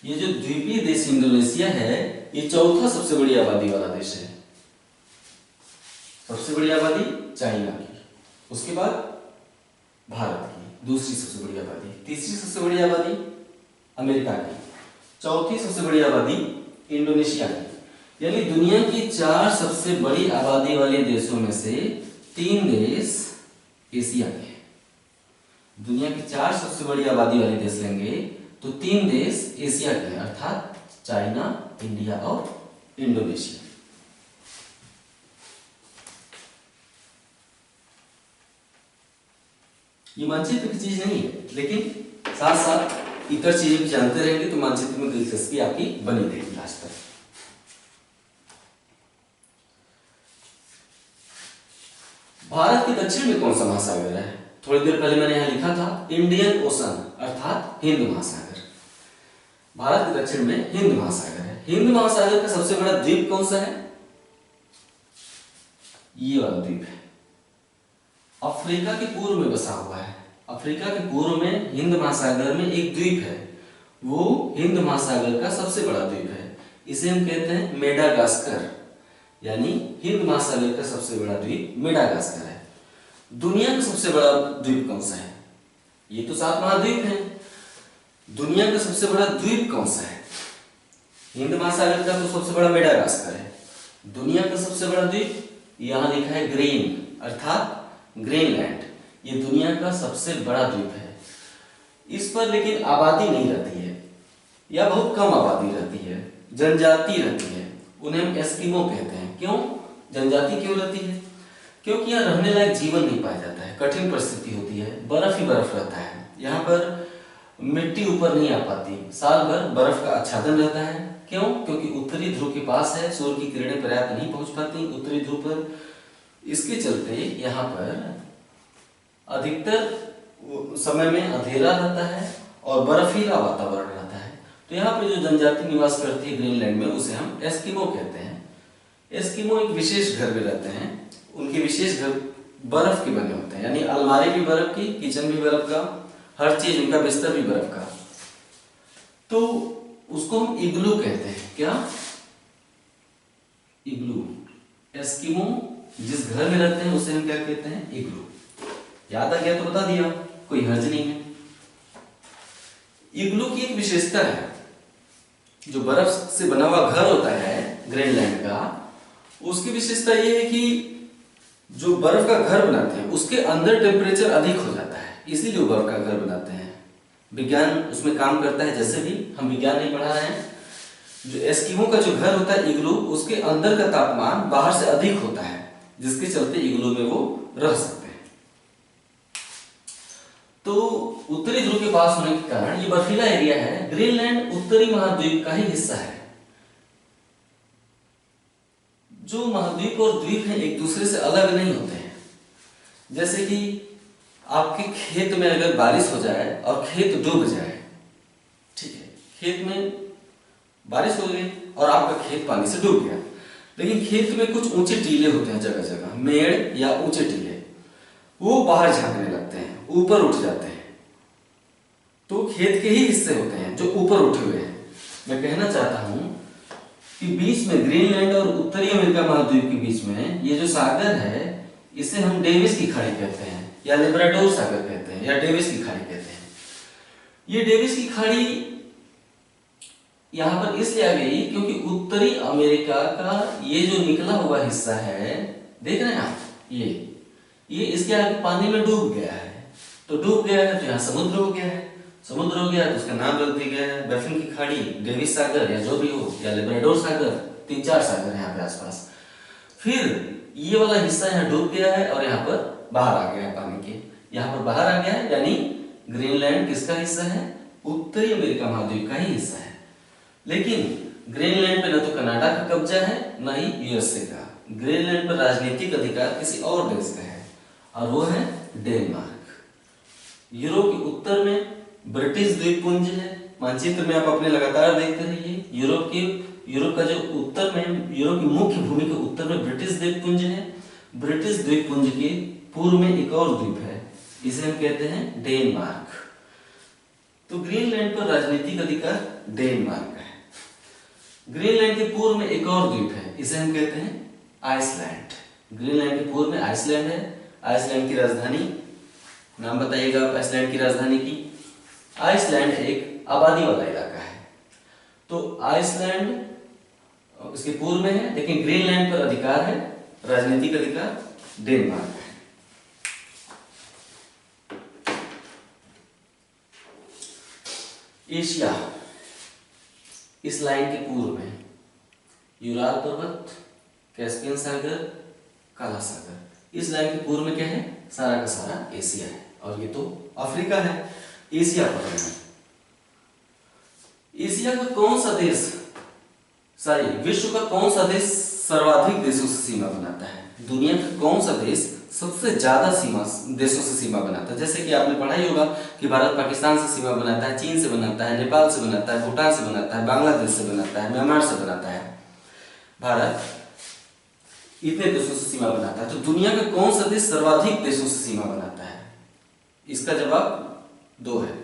ये जो द्वीपीय देश इंडोनेशिया है, ये चौथा सबसे बड़ी आबादी वाला देश है। सबसे बड़ी आबादी चाइना की, उसके बाद भारत की दूसरी सबसे बड़ी आबादी, तीसरी सबसे बड़ी आबादी अमेरिका की, चौथी सबसे बड़ी आबादी इंडोनेशिया की। यानी दुनिया की 4 सबसे बड़ी आबादी वाले देशों में से 3 देश एशिया के हैं। दुनिया की 4 सबसे बड़ी आबादी वाले देश लेंगे तो 3 देश एशिया के हैं, अर्थात चाइना, इंडिया और इंडोनेशिया। ये मानचित्र की चीज नहीं है, लेकिन साथ साथ इतर चीजें भी जानते रहेंगे तो मानचित्र में दिलचस्पी आपकी बनी रहेगी लास्ट तक। भारत के दक्षिण में कौन सा महासागर है? थोड़ी देर पहले मैंने यहां लिखा था इंडियन ओशन, अर्थात हिंद महासागर। भारत के दक्षिण में हिंद महासागर है। हिंद महासागर का सबसे बड़ा द्वीप कौन सा है? ये वाला द्वीप है, अफ्रीका के पूर्व में बसा हुआ है। अफ्रीका के पूर्व में हिंद महासागर में एक द्वीप है, वो हिंद महासागर का सबसे बड़ा द्वीप है। इसे हम कहते हैं मेडागास्कर, यानी हिंद महासागर का सबसे बड़ा द्वीप मेडागास्कर है। दुनिया का सबसे बड़ा द्वीप कौन सा है? ये तो 7 महाद्वीप हैं, दुनिया का सबसे बड़ा द्वीप कौन सा है? हिंद महासागर का तो सबसे बड़ा मेडागास्कर है, दुनिया का सबसे बड़ा द्वीप, यहाँ लिखा है ग्रीन अर्थात ग्रीनलैंड, ये दुनिया का सबसे बड़ा द्वीप है। इस पर लेकिन आबादी नहीं रहती है या बहुत कम आबादी रहती है, जनजाति रहती है, उन्हें हम एस्किमो कहते हैं। क्यों जनजाति क्यों रहती है? क्योंकि यहाँ रहने लायक जीवन नहीं पाया जाता है, कठिन परिस्थिति होती है, बर्फ ही बर्फ रहता है, यहाँ पर मिट्टी ऊपर नहीं आ पाती, साल भर बर्फ का आच्छादन रहता है। क्यों? क्योंकि उत्तरी ध्रुव के पास है, सूर्य की किरणें पर्याप्त नहीं पहुंच पाती उत्तरी ध्रुव पर। इसके चलते यहाँ पर अधिकतर समय में अंधेरा रहता है और बर्फीला वातावरण रहता है। तो यहाँ पे जो जनजाति निवास करती है ग्रीनलैंड में, उसे हम एस्किमो कहते हैं। एस्किमो एक विशेष घर में रहते हैं, उनके विशेष घर बर्फ के बने होते हैं, यानी अलमारी भी बर्फ की, किचन भी बर्फ का, हर चीज, उनका बिस्तर भी बर्फ का। तो उसको हम इग्लू कहते हैं। क्या? इग्लू। एस्किमो जिस घर में रहते हैं उसे हम क्या कहते हैं? इग्लू। याद आ गया तो बता दिया, कोई हर्ज नहीं है। इग्लू की एक विशेषता है, जो बर्फ से बना हुआ घर होता है ग्रीनलैंड का, उसकी विशेषता यह है कि जो बर्फ का घर बनाते हैं उसके अंदर टेम्परेचर अधिक हो जाता है, इसीलिए वो बर्फ का घर बनाते हैं। विज्ञान उसमें काम करता है, जैसे भी हम विज्ञान नहीं पढ़ा रहे हैं। जो एस्किमो का जो घर होता है इग्लू, उसके अंदर का तापमान बाहर से अधिक होता है, जिसके चलते इग्लू में वो रह सकते हैं। तो उत्तरी ध्रुव के पास होने के कारण ये बर्फीला एरिया है। ग्रीनलैंड उत्तरी महाद्वीप का ही हिस्सा है। जो महाद्वीप और द्वीप हैं एक दूसरे से अलग नहीं होते हैं। जैसे कि आपके खेत में अगर बारिश हो जाए और खेत डूब जाए, ठीक है, खेत में बारिश हो गई और आपका खेत पानी से डूब गया, लेकिन खेत में कुछ ऊंचे टीले होते हैं, जगह जगह मेड़ या ऊंचे टीले, वो बाहर झांकने लगते हैं, ऊपर उठ जाते हैं। तो खेत के ही हिस्से होते हैं जो ऊपर उठे हुए हैं। मैं कहना चाहता हूं कि बीच में ग्रीनलैंड और उत्तरी अमेरिका महाद्वीप के बीच में ये जो सागर है, इसे हम डेविस की खाड़ी कहते हैं या लेब्राडोर सागर कहते हैं या डेविस की खाड़ी कहते हैं। ये डेविस की खाड़ी यहां पर इसलिए आ गई क्योंकि उत्तरी अमेरिका का ये जो निकला हुआ हिस्सा है, देख रहे हैं आप, ये इसके आगे पानी में डूब गया है। तो डूब गया है तो यहाँ समुद्र हो गया है, समुद्र हो गया तो उसका नाम रख दिया गया है बैफिन की खाड़ी, डेविस सागर या जो भी हो, या लेब्राडोर सागर। 3-4 सागर है यहाँ पे आसपास। फिर ये वाला हिस्सा यहाँ डूब गया है और यहाँ पर बाहर आ गया है पानी के, यहाँ पर बाहर आ गया है, यानी ग्रीनलैंड किसका हिस्सा है? उत्तरी अमेरिका महाद्वीप का ही हिस्सा है। लेकिन ग्रीनलैंड पे न तो कनाडा का कब्जा है न ही यूएसए का। ग्रीनलैंड पर राजनीतिक अधिकार किसी और देश का है और वो है डेनमार्क। यूरोप के उत्तर में ब्रिटिश द्वीपपुंज है। मानचित्र में आप अपने लगातार देखते रहिए। यूरोप का जो उत्तर में, यूरोप की मुख्य भूमि के उत्तर में ब्रिटिश द्वीपपुंज है। ब्रिटिश द्वीपपुंज के पूर्व में एक और द्वीप है, इसे हम कहते हैं डेनमार्क। तो ग्रीनलैंड पर राजनीतिक अधिकार डेनमार्क का है। ग्रीनलैंड के पूर्व में एक और द्वीप है, इसे हम कहते हैं आइसलैंड। ग्रीनलैंड के पूर्व में आइसलैंड है। आइसलैंड की राजधानी, नाम बताइएगा आप आइसलैंड की राजधानी की। आइसलैंड एक आबादी वाला इलाका है। तो आइसलैंड इसके पूर्व में है, लेकिन ग्रीनलैंड पर अधिकार है, राजनीतिक अधिकार डेनमार्क है। एशिया इस लाइन के पूर्व में यूराल पर्वत, कैस्पियन सागर, काला सागर। इस लाइन के पूर्व में क्या है? सारा का सारा एशिया है और ये तो अफ्रीका है। एशिया पर है। एशिया का कौन सा देश, विश्व का कौन सा देश सर्वाधिक देशों से सीमा बनाता है? दुनिया का कौन सा देश सबसे ज्यादा देशों से सीमा बनाता है? जैसे कि आपने पढ़ा ही होगा कि भारत पाकिस्तान से सीमा बनाता है, चीन से बनाता है, नेपाल से बनाता है, भूटान से बनाता है, बांग्लादेश से बनाता है, म्यांमार से बनाता है। भारत इतने देशों से सीमा बनाता है। तो दुनिया का कौन सा देश सर्वाधिक देशों से सीमा बनाता है? इसका जवाब 2 है,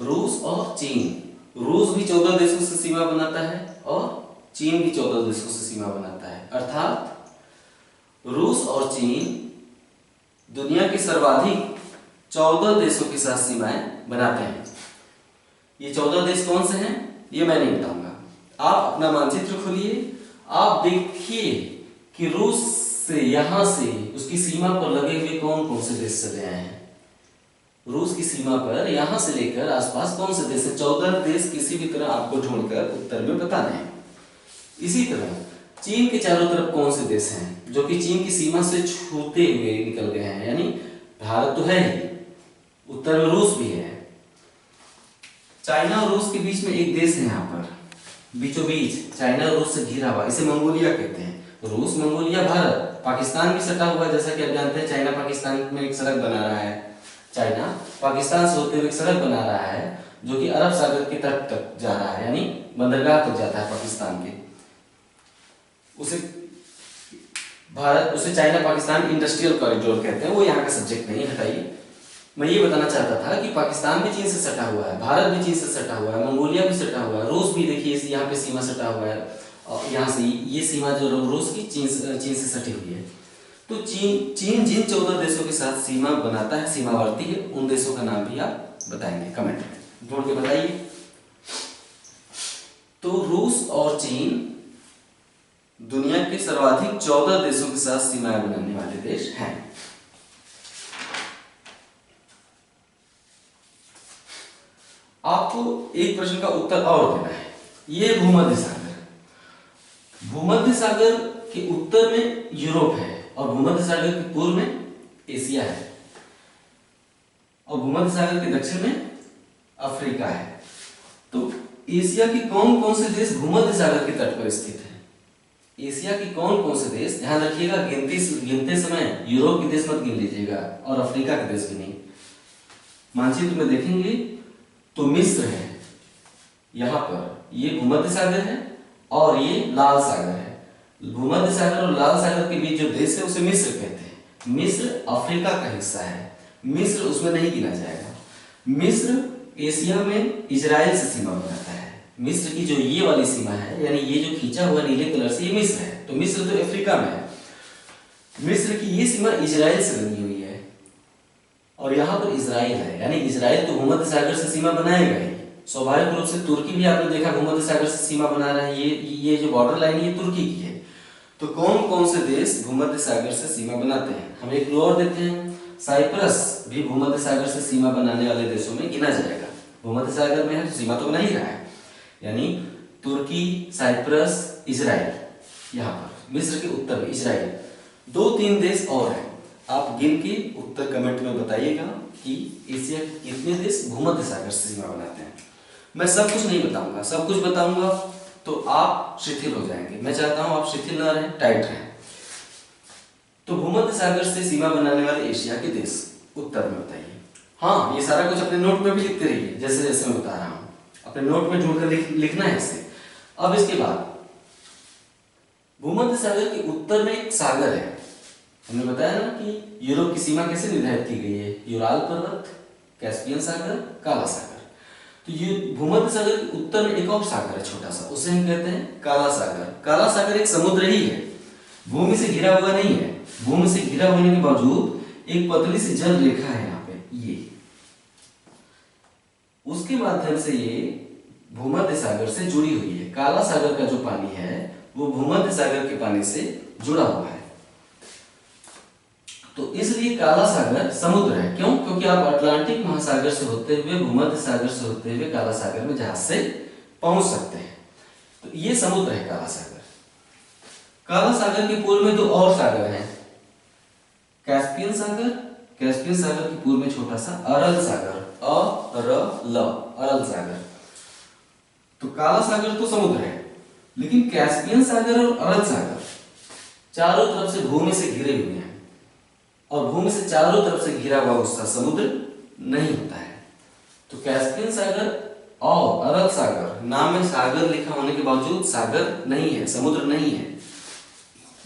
रूस और चीन। रूस भी 14 देशों से सीमा बनाता है और चीन भी 14 देशों से सीमा बनाता है। अर्थात रूस और चीन दुनिया के सर्वाधिक 14 देशों के साथ सीमाएं बनाते हैं। ये 14 देश कौन से हैं ये मैं नहीं बताऊंगा, आप अपना मानचित्र खोलिए आप देखिए कि रूस से यहां से उसकी सीमा पर लगे हुए कौन कौन से देश चले आए हैं। रूस की सीमा पर यहां से लेकर आसपास कौन से देश है, 14 देश किसी भी तरह आपको ढूंढकर उत्तर में बताने हैं। इसी तरह चीन के चारों तरफ कौन से देश हैं जो कि चीन की सीमा से छूते हुए निकल गए हैं, यानी भारत तो है ही, उत्तर में रूस भी है। चाइना और रूस के बीच में एक देश है, यहाँ पर बीचों बीच चाइना और रूस से घिरा हुआ, इसे मंगोलिया कहते हैं। रूस, मंगोलिया, भारत, पाकिस्तान भी सटा हुआ है, जैसा कि आप जानते हैं चाइना पाकिस्तान में एक सड़क बना रहा है। चाइना पाकिस्तान से होते हुए एक सड़क बना रहा है जो कि अरब सागर के तट तक जा रहा है, यानी बंदरगाह तक जाता है पाकिस्तान के। उसे भारत, उसे चाइना पाकिस्तान इंडस्ट्रियल कॉरिडोर कहते हैं। वो यहाँ का सब्जेक्ट नहीं, हटाइए। मैं ये बताना चाहता था कि पाकिस्तान भी चीन से सटा हुआ है, भारत भी चीन से सटा हुआ है, मंगोलिया भी सटा हुआ है, रूस भी देखिए यहाँ पे सीमा सटा हुआ है, और यहाँ से ये सीमा जो रूस की चीन से सटी हुई है। तो चीन जिन 14 देशों के साथ सीमा बनाता है, सीमावर्ती है, उन देशों का नाम भी आप बताएंगे कमेंट में, ढूंढ के बताइए। तो रूस और चीन दुनिया के सर्वाधिक 14 देशों के साथ सीमाएं बनाने वाले देश हैं। आपको एक प्रश्न का उत्तर और देना है। ये भूमध्य सागर, भूमध्य सागर के उत्तर में यूरोप है और भूमध्य सागर के पूर्व में एशिया है और भूमध्य सागर के दक्षिण में अफ्रीका है। तो एशिया के कौन कौन से देश भूमध्य सागर के तट पर स्थित है? एशिया के कौन कौन से देश, ध्यान रखिएगा गिनते समय यूरोप के देश मत गिन लीजिएगा और अफ्रीका के देश भी नहीं। मानचित्र में देखेंगे तो मिस्र है, यहाँ पर ये भूमध्य सागर है और ये लाल सागर है। भूमध्य सागर और लाल सागर के बीच जो देश है उसे मिस्र कहते हैं। मिस्र अफ्रीका का हिस्सा है, मिस्र उसमें नहीं गिना जाएगा। मिस्र एशिया में इजराइल से सीमा बनाता है। मिस्र की जो ये वाली सीमा है, यानी ये जो खींचा हुआ नीले कलर से, ये मिस्र है। तो मिस्र तो अफ्रीका में है। मिस्र की ये सीमा इजराइल से बनी हुई है और यहाँ पर इजराइल है, यानी इजराइल तो भूमध्य सागर से सीमा बनाएगा ही। स्वाभाविक रूप से तुर्की भी आपने देखा भूमध्य सागर से सीमा बना रहा है। ये जो बॉर्डर लाइन ये तुर्की की है। तो कौन कौन से देश भूमध्य सागर से सीमा बनाते हैं? हम एक क्लू और देते हैं, साइप्रस भी भूमध्य सागर से सीमा बनाने वाले देशों में गिना जाएगा। भूमध्य सागर में है तो सीमा तो बना ही रहा है, यानी तुर्की, साइप्रस, इजराइल। यहाँ पर मिस्र के उत्तर में इजराइल। 2-3 देश और हैं, आप गिन के उत्तर कमेंट में बताइएगा कि एशिया के कितने देश भूमध्य सागर से सीमा बनाते हैं। मैं सब कुछ नहीं बताऊंगा, सब कुछ बताऊंगा तो आप शिथिल हो जाएंगे। मैं चाहता हूं आप शिथिल ना रहें, टाइट रहें। तो भूमध्य सागर से सीमा बनाने वाले एशिया के देश उत्तर में बताइए। हाँ, ये सारा कुछ अपने नोट में भी लिखते रहिए, जैसे जैसे मैं बता रहा हूँ अपने नोट में ढूंढकर लिखना है इसे। अब इसके बाद भूमध्य सागर के उत्तर में एक सागर है। हमने बताया ना कि यूरोप की सीमा कैसे निर्धारित की गई है, यूराल पर्वत, कैस्पियन सागर, काला सागर। तो ये भूमध्य सागर के उत्तर में एक और सागर है छोटा सा, उसे हम कहते हैं काला सागर। काला सागर एक समुद्र ही है, भूमि से घिरा हुआ नहीं है। भूमि से घिरा होने के बावजूद एक पतली सी जल रेखा है यहाँ पे, ये उसके माध्यम से ये भूमध्य सागर से जुड़ी हुई है। काला सागर का जो पानी है वो भूमध्य सागर के पानी से जुड़ा हुआ है। तो इसलिए काला सागर समुद्र है। क्यों? क्योंकि आप अटलांटिक महासागर से होते हुए, भूमध्य सागर से होते हुए काला सागर में जहाज से पहुंच सकते हैं। तो ये समुद्र है काला सागर। काला सागर के पूर्व में 2 और सागर हैं, कैस्पियन सागर, कैस्पियन सागर के पूर्व में छोटा सा अरल सागर, अरल सागर। तो काला सागर तो समुद्र है, लेकिन कैस्पियन सागर और अरल सागर चारों तरफ से भूमि से घिरे हुए हैं और भूमि से चारों तरफ से घिरा हुआ उसका समुद्र नहीं होता है। तो कैस्पियन सागर और अरल सागर, नाम में सागर लिखा होने के बावजूद सागर नहीं है, समुद्र नहीं है,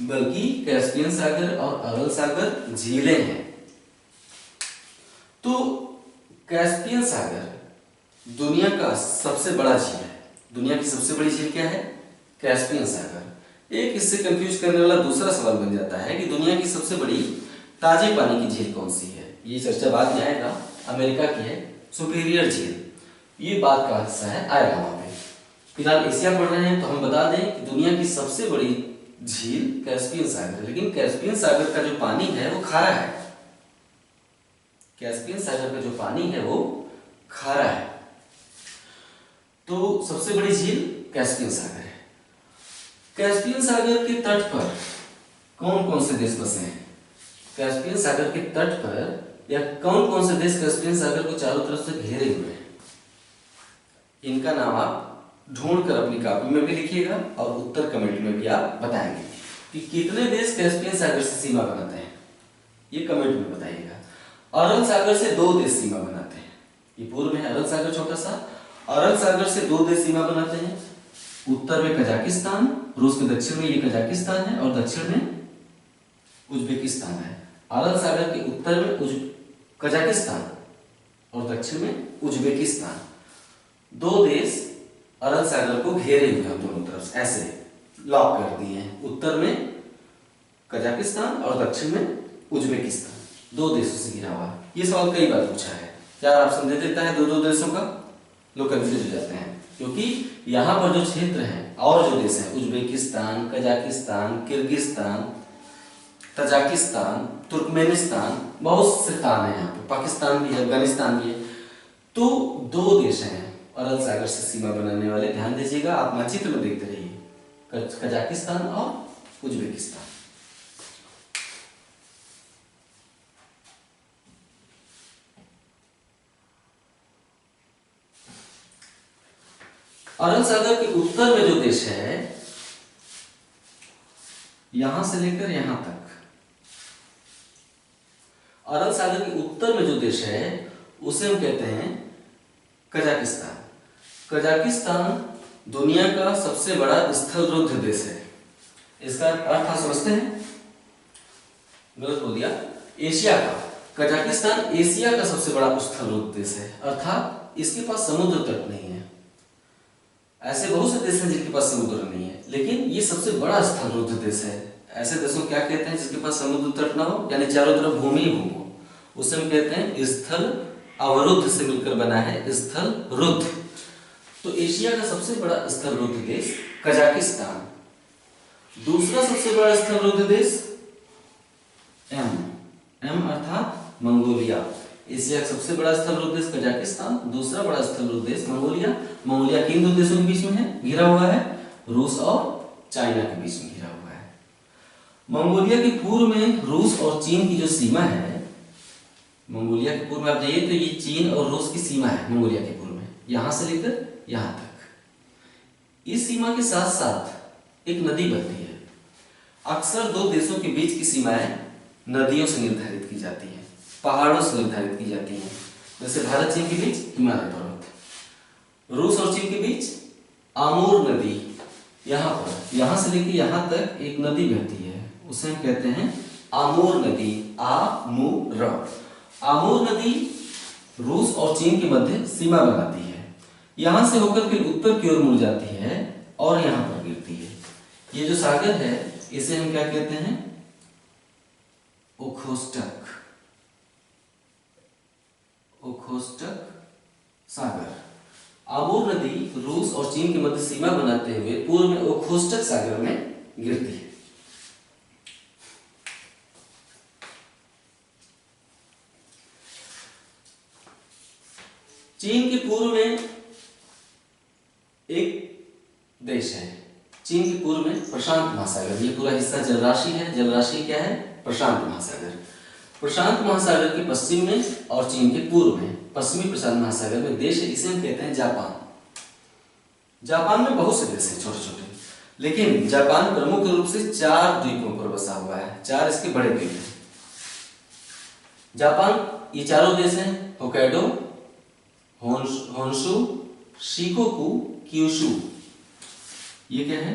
बल्कि कैस्पियन सागर और अरल सागर झीलें हैं। तो कैस्पियन सागर दुनिया का सबसे बड़ा झील है। दुनिया की सबसे बड़ी झील क्या है? कैस्पियन सागर। एक इससे कंफ्यूज करने वाला दूसरा सवाल बन जाता है कि दुनिया की सबसे बड़ी ताजे पानी की झील कौन सी है? ये चर्चा बाद में आएगा। अमेरिका की है सुपीरियर झील, ये बात का हिस्सा है, आएगा वहां पे। फिलहाल एशिया पढ़ रहे हैं तो हम बता दें कि दुनिया की सबसे बड़ी झील कैस्पियन सागर, लेकिन कैस्पियन सागर का जो पानी है वो खारा है। कैस्पियन सागर का जो पानी है वो खारा है। तो सबसे बड़ी झील कैस्पियन सागर है। कैस्पियन सागर के तट पर कौन कौन से देश बसे हैं? कैस्पियन सागर के तट पर या कौन कौन से देश कैस्पियन सागर को चारों तरफ से घेरे हुए हैं? इनका नाम आप ढूंढ कर अपनी कॉपी में भी लिखिएगा और उत्तर कमेंट में भी आप बताएंगे कि कितने देश कैस्पियन सागर से सीमा बनाते हैं, ये कमेंट में बताइएगा। अरल सागर से 2 देश सीमा बनाते हैं। ये पूर्व में अरल सागर छोटा सा, अरल सागर से 2 देश सीमा बनाते हैं। उत्तर में कजाकिस्तान, रूस के दक्षिण में ये कजाकिस्तान है और दक्षिण में उज्बेकिस्तान है। अरल सागर के उत्तर में कजाकिस्तान और दक्षिण में उज्बेकिस्तान, 2 देश अरल सागर को घेरे हुए हैं दोनों तरफ से, ऐसे लॉक कर दिए हैं। उत्तर में कजाकिस्तान और दक्षिण में उज्बेकिस्तान, 2 देशों से घिरा हुआ। ये सवाल कई बार पूछा है, 4 ऑप्शन दे देता है 2-2 देशों का, लोग कंफ्यूज हो जाते हैं क्योंकि यहाँ पर जो क्षेत्र है और जो देश है Uzbekistan, Kazakhstan, Kyrgyzstan, Tajikistan, Turkmenistan, बहुत से स्थान है यहाँ पे, पाकिस्तान भी है, अफगानिस्तान भी है। तो 2 देश हैं अरल सागर से सीमा बनाने वाले, ध्यान दीजिएगा, आप मानचित्र में देखते रहिए, कजाकिस्तान और उज्बेकिस्तान। अरल सागर के उत्तर में जो देश है, यहां से लेकर यहां तक, अरल सागर के उत्तर में जो देश है उसे हम कहते हैं कजाकिस्तान। कजाकिस्तान दुनिया का सबसे बड़ा स्थलरुद्ध देश है। इसका अर्थ आप समझते हैं? गलत बोल दिया, एशिया का। कजाकिस्तान एशिया का सबसे बड़ा स्थलरुद्ध देश है, अर्थात इसके पास समुद्र तट नहीं है। ऐसे बहुत से देश हैं जिनके पास समुद्र नहीं है, लेकिन ये सबसे बड़ा स्थलरुद्ध देश है। ऐसे देशों क्या कहते हैं जिसके पास समुद्र तट ना हो, यानी चारों तरफ भूमि ही भूमि हो, उसे हम कहते हैं स्थल अवरुद्ध से मिलकर बना है स्थल रुद्ध। तो एशिया का सबसे बड़ा स्थल रुद्ध देश कजाकिस्तान। दूसरा सबसे बड़ा स्थल रुद्ध देश एम अर्थात मंगोलिया। एशिया का सबसे बड़ा स्थल रुद्ध देश कजाकिस्तान, दूसरा बड़ा स्थल रुद्ध देश मंगोलिया। मंगोलिया किन 2 देशों के बीच में है, घिरा हुआ है? रूस और चाइना के बीच में घिरा हुआ है। मंगोलिया के पूर्व में रूस और चीन की जो सीमा है, मंगोलिया के पूर्व में आप जाइए तो ये चीन और रूस की सीमा है मंगोलिया के पूर्व में, यहां से लेकर यहां तक। इस सीमा के साथ साथ एक नदी बहती है। अक्सर 2 देशों के बीच की सीमाएं नदियों से निर्धारित की जाती हैं, पहाड़ों से निर्धारित की जाती हैं। जैसे भारत चीन के बीच हिमालय पर्वत, रूस और चीन के बीच आमूर नदी, यहाँ पर यहां से लेकर यहां तक एक नदी बहती है, उसे हम कहते हैं आमूर नदी। आमूर नदी रूस और चीन के मध्य सीमा बनाती है। यहां से होकर फिर उत्तर की ओर मुड़ जाती है और यहां पर गिरती है। ये जो सागर है इसे हम क्या कहते हैं? ओखोस्टक। ओखोस्टक सागर। आमूर नदी रूस और चीन के मध्य सीमा बनाते हुए पूर्व में ओखोस्टक सागर में गिरती है। चीन के पूर्व में एक देश है, चीन के पूर्व में प्रशांत महासागर, ये पूरा हिस्सा जलराशि है। जलराशि क्या है? प्रशांत महासागर। प्रशांत महासागर के पश्चिम में और चीन के पूर्व में पश्चिमी प्रशांत महासागर में देश है, इसे हम कहते हैं जापान। जापान में बहुत से देश हैं छोटे छोटे, लेकिन जापान प्रमुख रूप से 4 द्वीपों पर बसा हुआ है। 4 इसके बड़े द्वीप हैं। जापान, ये चारों देश हैं होक्काइडो, होन्शु, शिकोकु, क्यूशु। ये क्या है?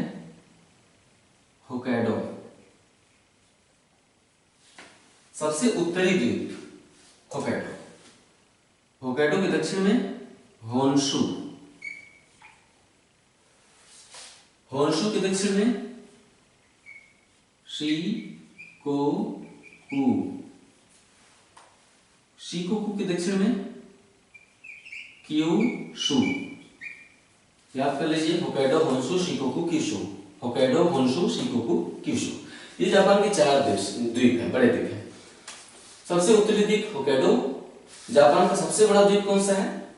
होक्काइडो। सबसे उत्तरी द्वीप होक्काइडो। होक्काइडो के दक्षिण में होन्शु। होन्शु के दक्षिण में शिकोकु। शिकोकु के दक्षिण में क्यूशु। याद कर लीजिए, Hokkaido, Honshu, Shikoku, Kyushu. Hokkaido, Honshu, Shikoku, Kyushu, ये जापान के 4 द्वीप हैं, बड़े द्वीप हैं। सबसे उत्तरी द्वीप होक्काइडो। जापान का सबसे बड़ा द्वीप कौन सा है?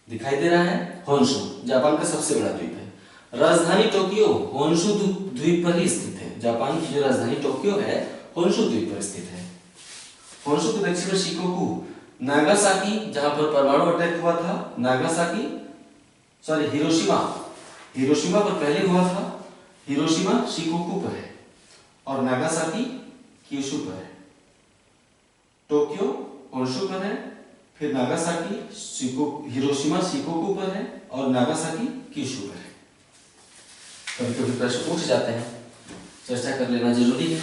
दिखाई दे रहा है, होन्शु, जापान का सबसे बड़ा द्वीप है। राजधानी टोक्यो होन्शु द्वीप पर ही स्थित है। जापान की जो राजधानी टोक्यो है, होन्शु द्वीप पर स्थित है। होन्शु के दक्षिण में शिकोकू, नागासाकी, जहां पर परमाणु अटैक हुआ था, नागासाकी, सॉरी हिरोशिमा, हिरोशिमा पर पहले हुआ था। हिरोशिमा शिकोकू पर है और नागासाकी क्यूशू पर है। टोक्यो होन्शु पर है, फिर नागासाकी हिरोशिमा शिकोकू पर है और नागासाकी क्यूशू पर है। कभी कभी प्रश्न उठ जाते हैं, चर्चा कर लेना जरूरी है।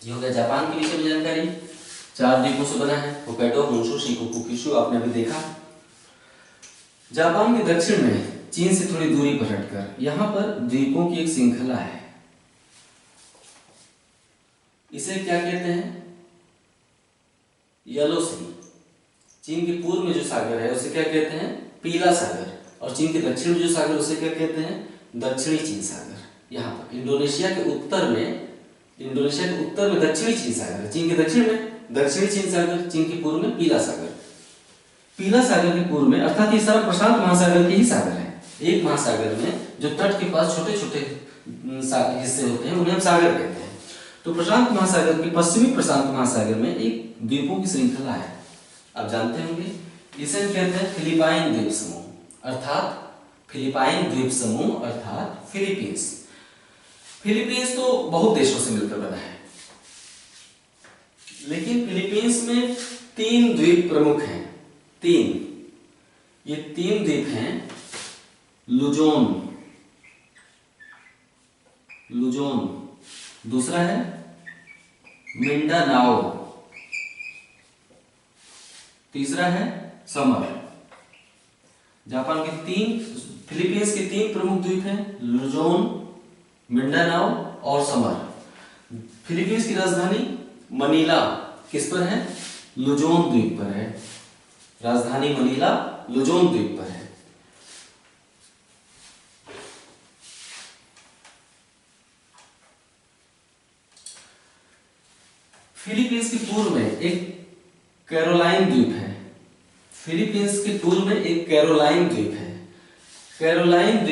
ये हो गया जापान के विषय में जानकारी। 4 द्वीपों से बना है, होक्काइडो, होन्शु, शिकोकू, क्यूशू, आपने अभी देखा। जापान के दक्षिण में चीन से थोड़ी दूरी पर हटकर यहाँ पर द्वीपों की एक श्रृंखला है। इसे क्या कहते हैं? येलो सी। चीन के पूर्व में जो सागर है उसे क्या कहते हैं? पीला सागर। और चीन के दक्षिण में जो सागर उसे क्या कहते हैं? दक्षिणी चीन सागर। यहाँ पर इंडोनेशिया के उत्तर में दक्षिणी चीन सागर है। चीन के दक्षिण में दक्षिणी चीन सागर, चीन के पूर्व में पीला सागर। पीला सागर के पूर्व में, अर्थात ये सारा प्रशांत महासागर के ही सागर है। एक महासागर में जो तट के पास छोटे छोटे हिस्से होते हैं उन्हें हम सागर कहते हैं। तो प्रशांत महासागर के पश्चिमी प्रशांत महासागर में एक द्वीपों की श्रृंखला है, आप जानते होंगे। इसे हम कहते हैं फिलिपाइन द्वीप समूह, अर्थात फिलिपाइन द्वीप समूह अर्थात फिलीपींस। फिलीपींस तो बहुत देशों से मिलकर बना है, लेकिन फिलीपींस में 3 द्वीप प्रमुख हैं। 3 द्वीप हैं। लुजोन, दूसरा है मिंडानाओ, तीसरा है समर। जापान के फिलीपींस के 3 प्रमुख द्वीप हैं, लुजोन, मिंडानाओ और समर। फिलीपींस की राजधानी मनीला किस पर है? लुजोन द्वीप पर है। राजधानी मनीला लुजोन द्वीप पर है। फिलीपींस के पूर्व में एक कैरोलाइन द्वीप है। फिलीपींस के पूर्व में एक कैरोलाइन द्वीप है। कैरोलाइन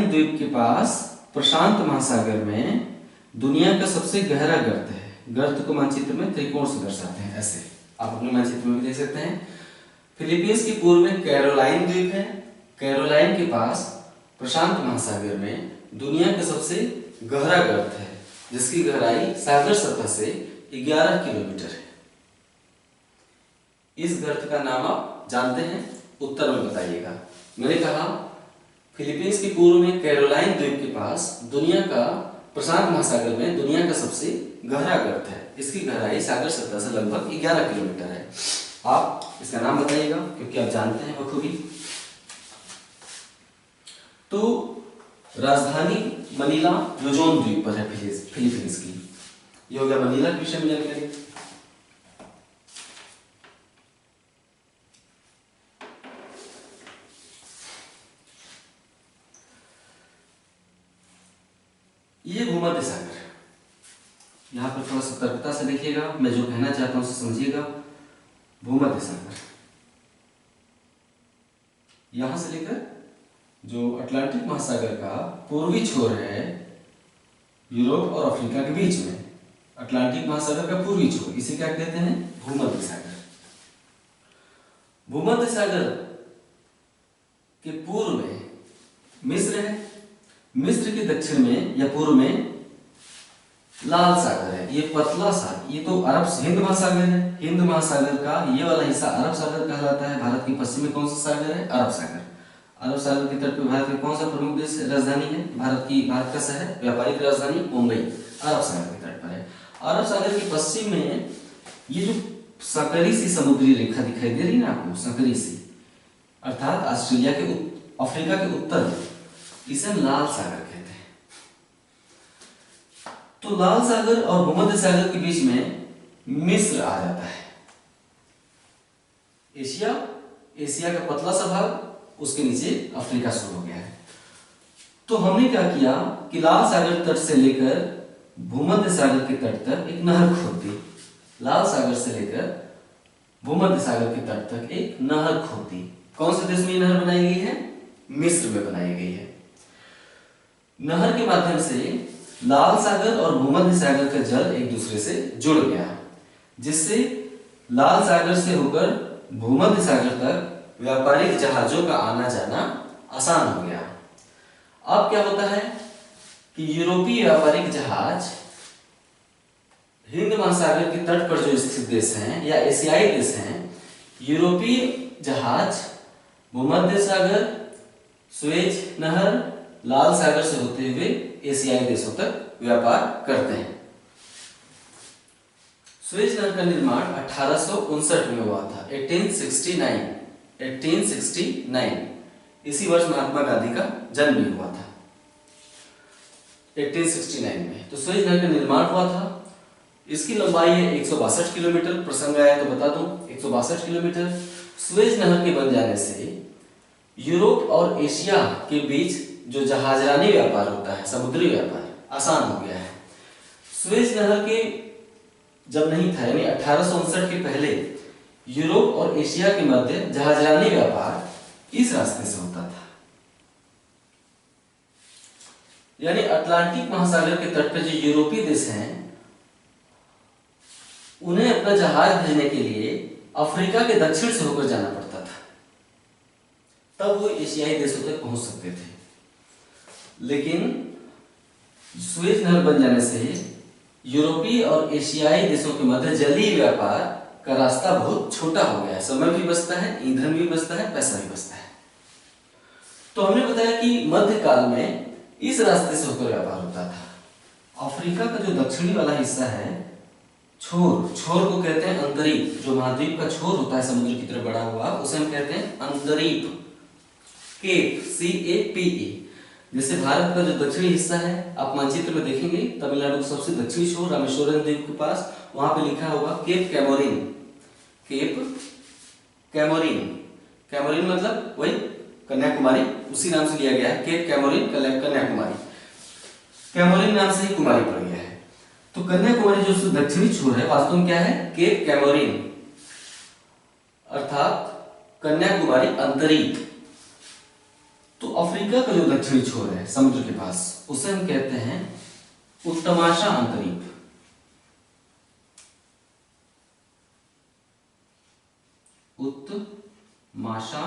द्वीप के पास प्रशांत महासागर में दुनिया का सबसे गहरा गर्त है। गर्त को मानचित्र में त्रिकोण से दर्शाते हैं, ऐसे आप अपने मानचित्र में भी देख सकते हैं। फिलीपींस के पूर्व में कैरोलाइन द्वीप है। कैरोलाइन के पास प्रशांत महासागर में दुनिया का सबसे गहरा गर्त है, जिसकी गहराई सागर सतह से 11 किलोमीटर है। इस गर्त का नाम आप जानते हैं? उत्तर में बताइएगा। मैंने कहा फिलीपींस के पूर्व में कैरोलाइन द्वीप के पास दुनिया का प्रशांत महासागर में दुनिया का सबसे गहरा गर्त है। इसकी गहराई सागर सतह से लगभग 11 किलोमीटर है। आप इसका नाम बताइएगा, क्योंकि आप जानते हैं बखूबी। तो राजधानी मनीला लुजोन द्वीप पर है फिलीपींस की। ये हो गया मनीला के विषय में जानकारी। ये भूमध्य सागर, यहां पर थोड़ा सतर्कता से देखिएगा, मैं जो कहना चाहता हूं उसे समझिएगा। भूमध्य सागर यहां से लेकर जो अटलांटिक महासागर का पूर्वी छोर है, यूरोप और अफ्रीका के बीच में अटलांटिक महासागर का पूर्वी छोर, इसे क्या कहते हैं? भूमध्य सागर। भूमध्य सागर के पूर्व में मिस्र है। मिस्र के दक्षिण में या पूर्व में लाल सागर है। ये पतला सा, ये तो हिंद महासागर है। हिंद महासागर का ये वाला हिस्सा अरब सागर कहलाता है। भारत के पश्चिम में कौन सा सागर है? अरब सागर। अरब सागर के तट पर भारत का कौन सा प्रमुख देश राजधानी है? भारत का शहर, व्यापारिक राजधानी मुंबई, अरब सागर के तट पर है। अरब सागर के पश्चिम में ये जो सकरी सी समुद्री रेखा दिखाई दे रही है ना आपको, सकरी सी, अर्थात ऑस्ट्रेलिया के अफ्रीका के उत्तर में, इसे हम लाल सागर कहते हैं। तो लाल सागर और भूमध्य सागर के बीच में मिस्र आ जाता है। एशिया का पतला सा भाग, उसके नीचे अफ्रीका शुरू हो गया है। तो हमने क्या किया कि लाल सागर तट से लेकर भूमध्य सागर के तट तक एक नहर खोद दी। लाल सागर से लेकर भूमध्य सागर के तट तक एक नहर खोद दी। कौन से देश में ये नहर बनाई गई है? मिस्र में बनाई गई है। नहर के माध्यम से लाल सागर और भूमध्य सागर का जल एक दूसरे से जुड़ गया, जिससे लाल सागर से होकर भूमध्य सागर तक व्यापारिक जहाजों का आना जाना आसान हो गया। अब क्या होता है कि यूरोपीय व्यापारिक जहाज हिंद महासागर के तट पर जो स्थित देश हैं या एशियाई देश हैं, यूरोपीय जहाज भूमध्य सागर, सुएज नहर, लाल सागर से होते हुए एशियाई देशों तक व्यापार करते हैं। सुएज नहर का निर्माण 1859 में हुआ था, 1869। इसी वर्ष महात्मा गांधी का जन्म भी हुआ था 1869 में। तो सुएज नहर का निर्माण हुआ था। इसकी लंबाई है 162 किलोमीटर। प्रसंग आया तो बता दूं, 162 किलोमीटर। सुएज नहर के बन जाने से यूरोप और एशिया के बीच जो जहाजरानी व्यापार होता है, समुद्री व्यापार, आसान हो गया है। सुएज नहर के जब नहीं था, यानी 1859 के पहले यूरोप और एशिया के मध्य जहाजरानी व्यापार इस रास्ते से होता था। यानी अटलांटिक महासागर के तट पर जो यूरोपीय देश हैं, उन्हें अपना जहाज भेजने के लिए अफ्रीका के दक्षिण से होकर जाना पड़ता था, तब वो एशियाई देशों तक पहुंच सकते थे। लेकिन सुएज नहर बन जाने से यूरोपीय और एशियाई देशों के मध्य जलीय व्यापार का रास्ता बहुत छोटा हो गया है। समय भी बचता है, ईंधन भी बचता है, पैसा भी बचता है। तो हमने बताया कि मध्यकाल में इस रास्ते से होकर व्यापार होता था। अफ्रीका का जो दक्षिणी वाला हिस्सा है, छोर को कहते हैं अंतरीप। जो महाद्वीप का छोर होता है समुद्र की तरफ बढ़ा हुआ, उसे हम कहते हैं अंतरीप, केप, CAPE। जैसे भारत का जो दक्षिणी हिस्सा है, आप मानचित्र में देखेंगे, तमिलनाडु का सबसे दक्षिणी छोर रामेश्वरम द्वीप के पास, वहां पे लिखा होगा Cape Comorin. Cape Comorin, Comorin मतलब वही कन्याकुमारी, उसी नाम से लिया गया है। केप कैमोरिन कन्याकुमारी, कैमोरिन नाम से ही कुमारी पड़ गया है। तो कन्याकुमारी जो दक्षिणी छोर है, वास्तव में क्या है? केप कैमोरिन, अर्थात कन्याकुमारी अंतरीप। तो अफ्रीका का जो दक्षिणी छोर है समुद्र के पास, उसे हम कहते हैं उत्तमाशा अंतरीप। उत्तमाशा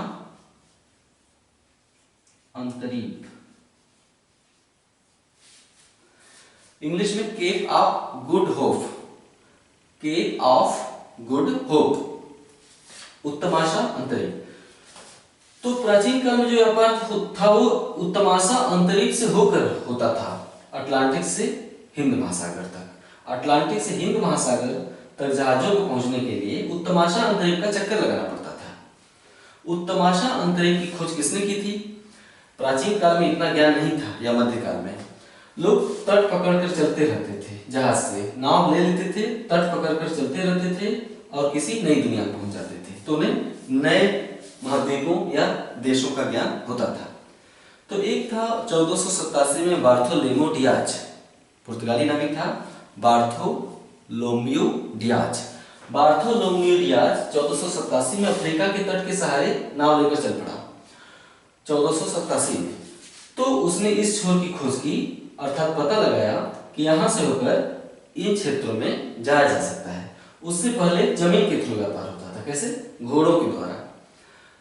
अंतरीप, इंग्लिश में Cape of Good Hope, Cape of Good Hope, उत्तमाशा अंतरीप। तो प्राचीन काल में जो व्यापार था वो उत्तमाशा अंतरिक्ष से होकर होता था, अटलांटिक से हिंद महासागर तक। अटलांटिक से हिंद महासागर तक जहाजों को पहुंचने के लिए उत्तमाशा अंतरिक्ष का चक्कर लगाना पड़ता था। उत्तमाशा अंतरिक्ष की खोज किसने की थी? प्राचीन काल में इतना ज्ञान नहीं था, या मध्यकाल में लोग तट पकड़कर चलते रहते थे, जहाज से नाव ले लेते थे, तट पकड़कर चलते रहते थे और किसी नई दुनिया में पहुंच जाते थे। तो उन्हें नए महाद्वीपों या देशों का ज्ञान होता था। तो एक था 1487 में बार्थोलोमेउ डियाज, पुर्तगाली नाविक था बार्थोलोमेउ डियाज। बार्थोलोमेउ डियाज 1487 में अफ्रीका के तट के सहारे नाव लेकर चल पड़ा, 1487 में। तो उसने इस छोर की खोज की, अर्थात पता लगाया कि यहां से होकर इन क्षेत्रों में जाया जा सकता है। उससे पहले जमीन के थ्रू व्यापार होता था, कैसे? घोड़ों के द्वारा।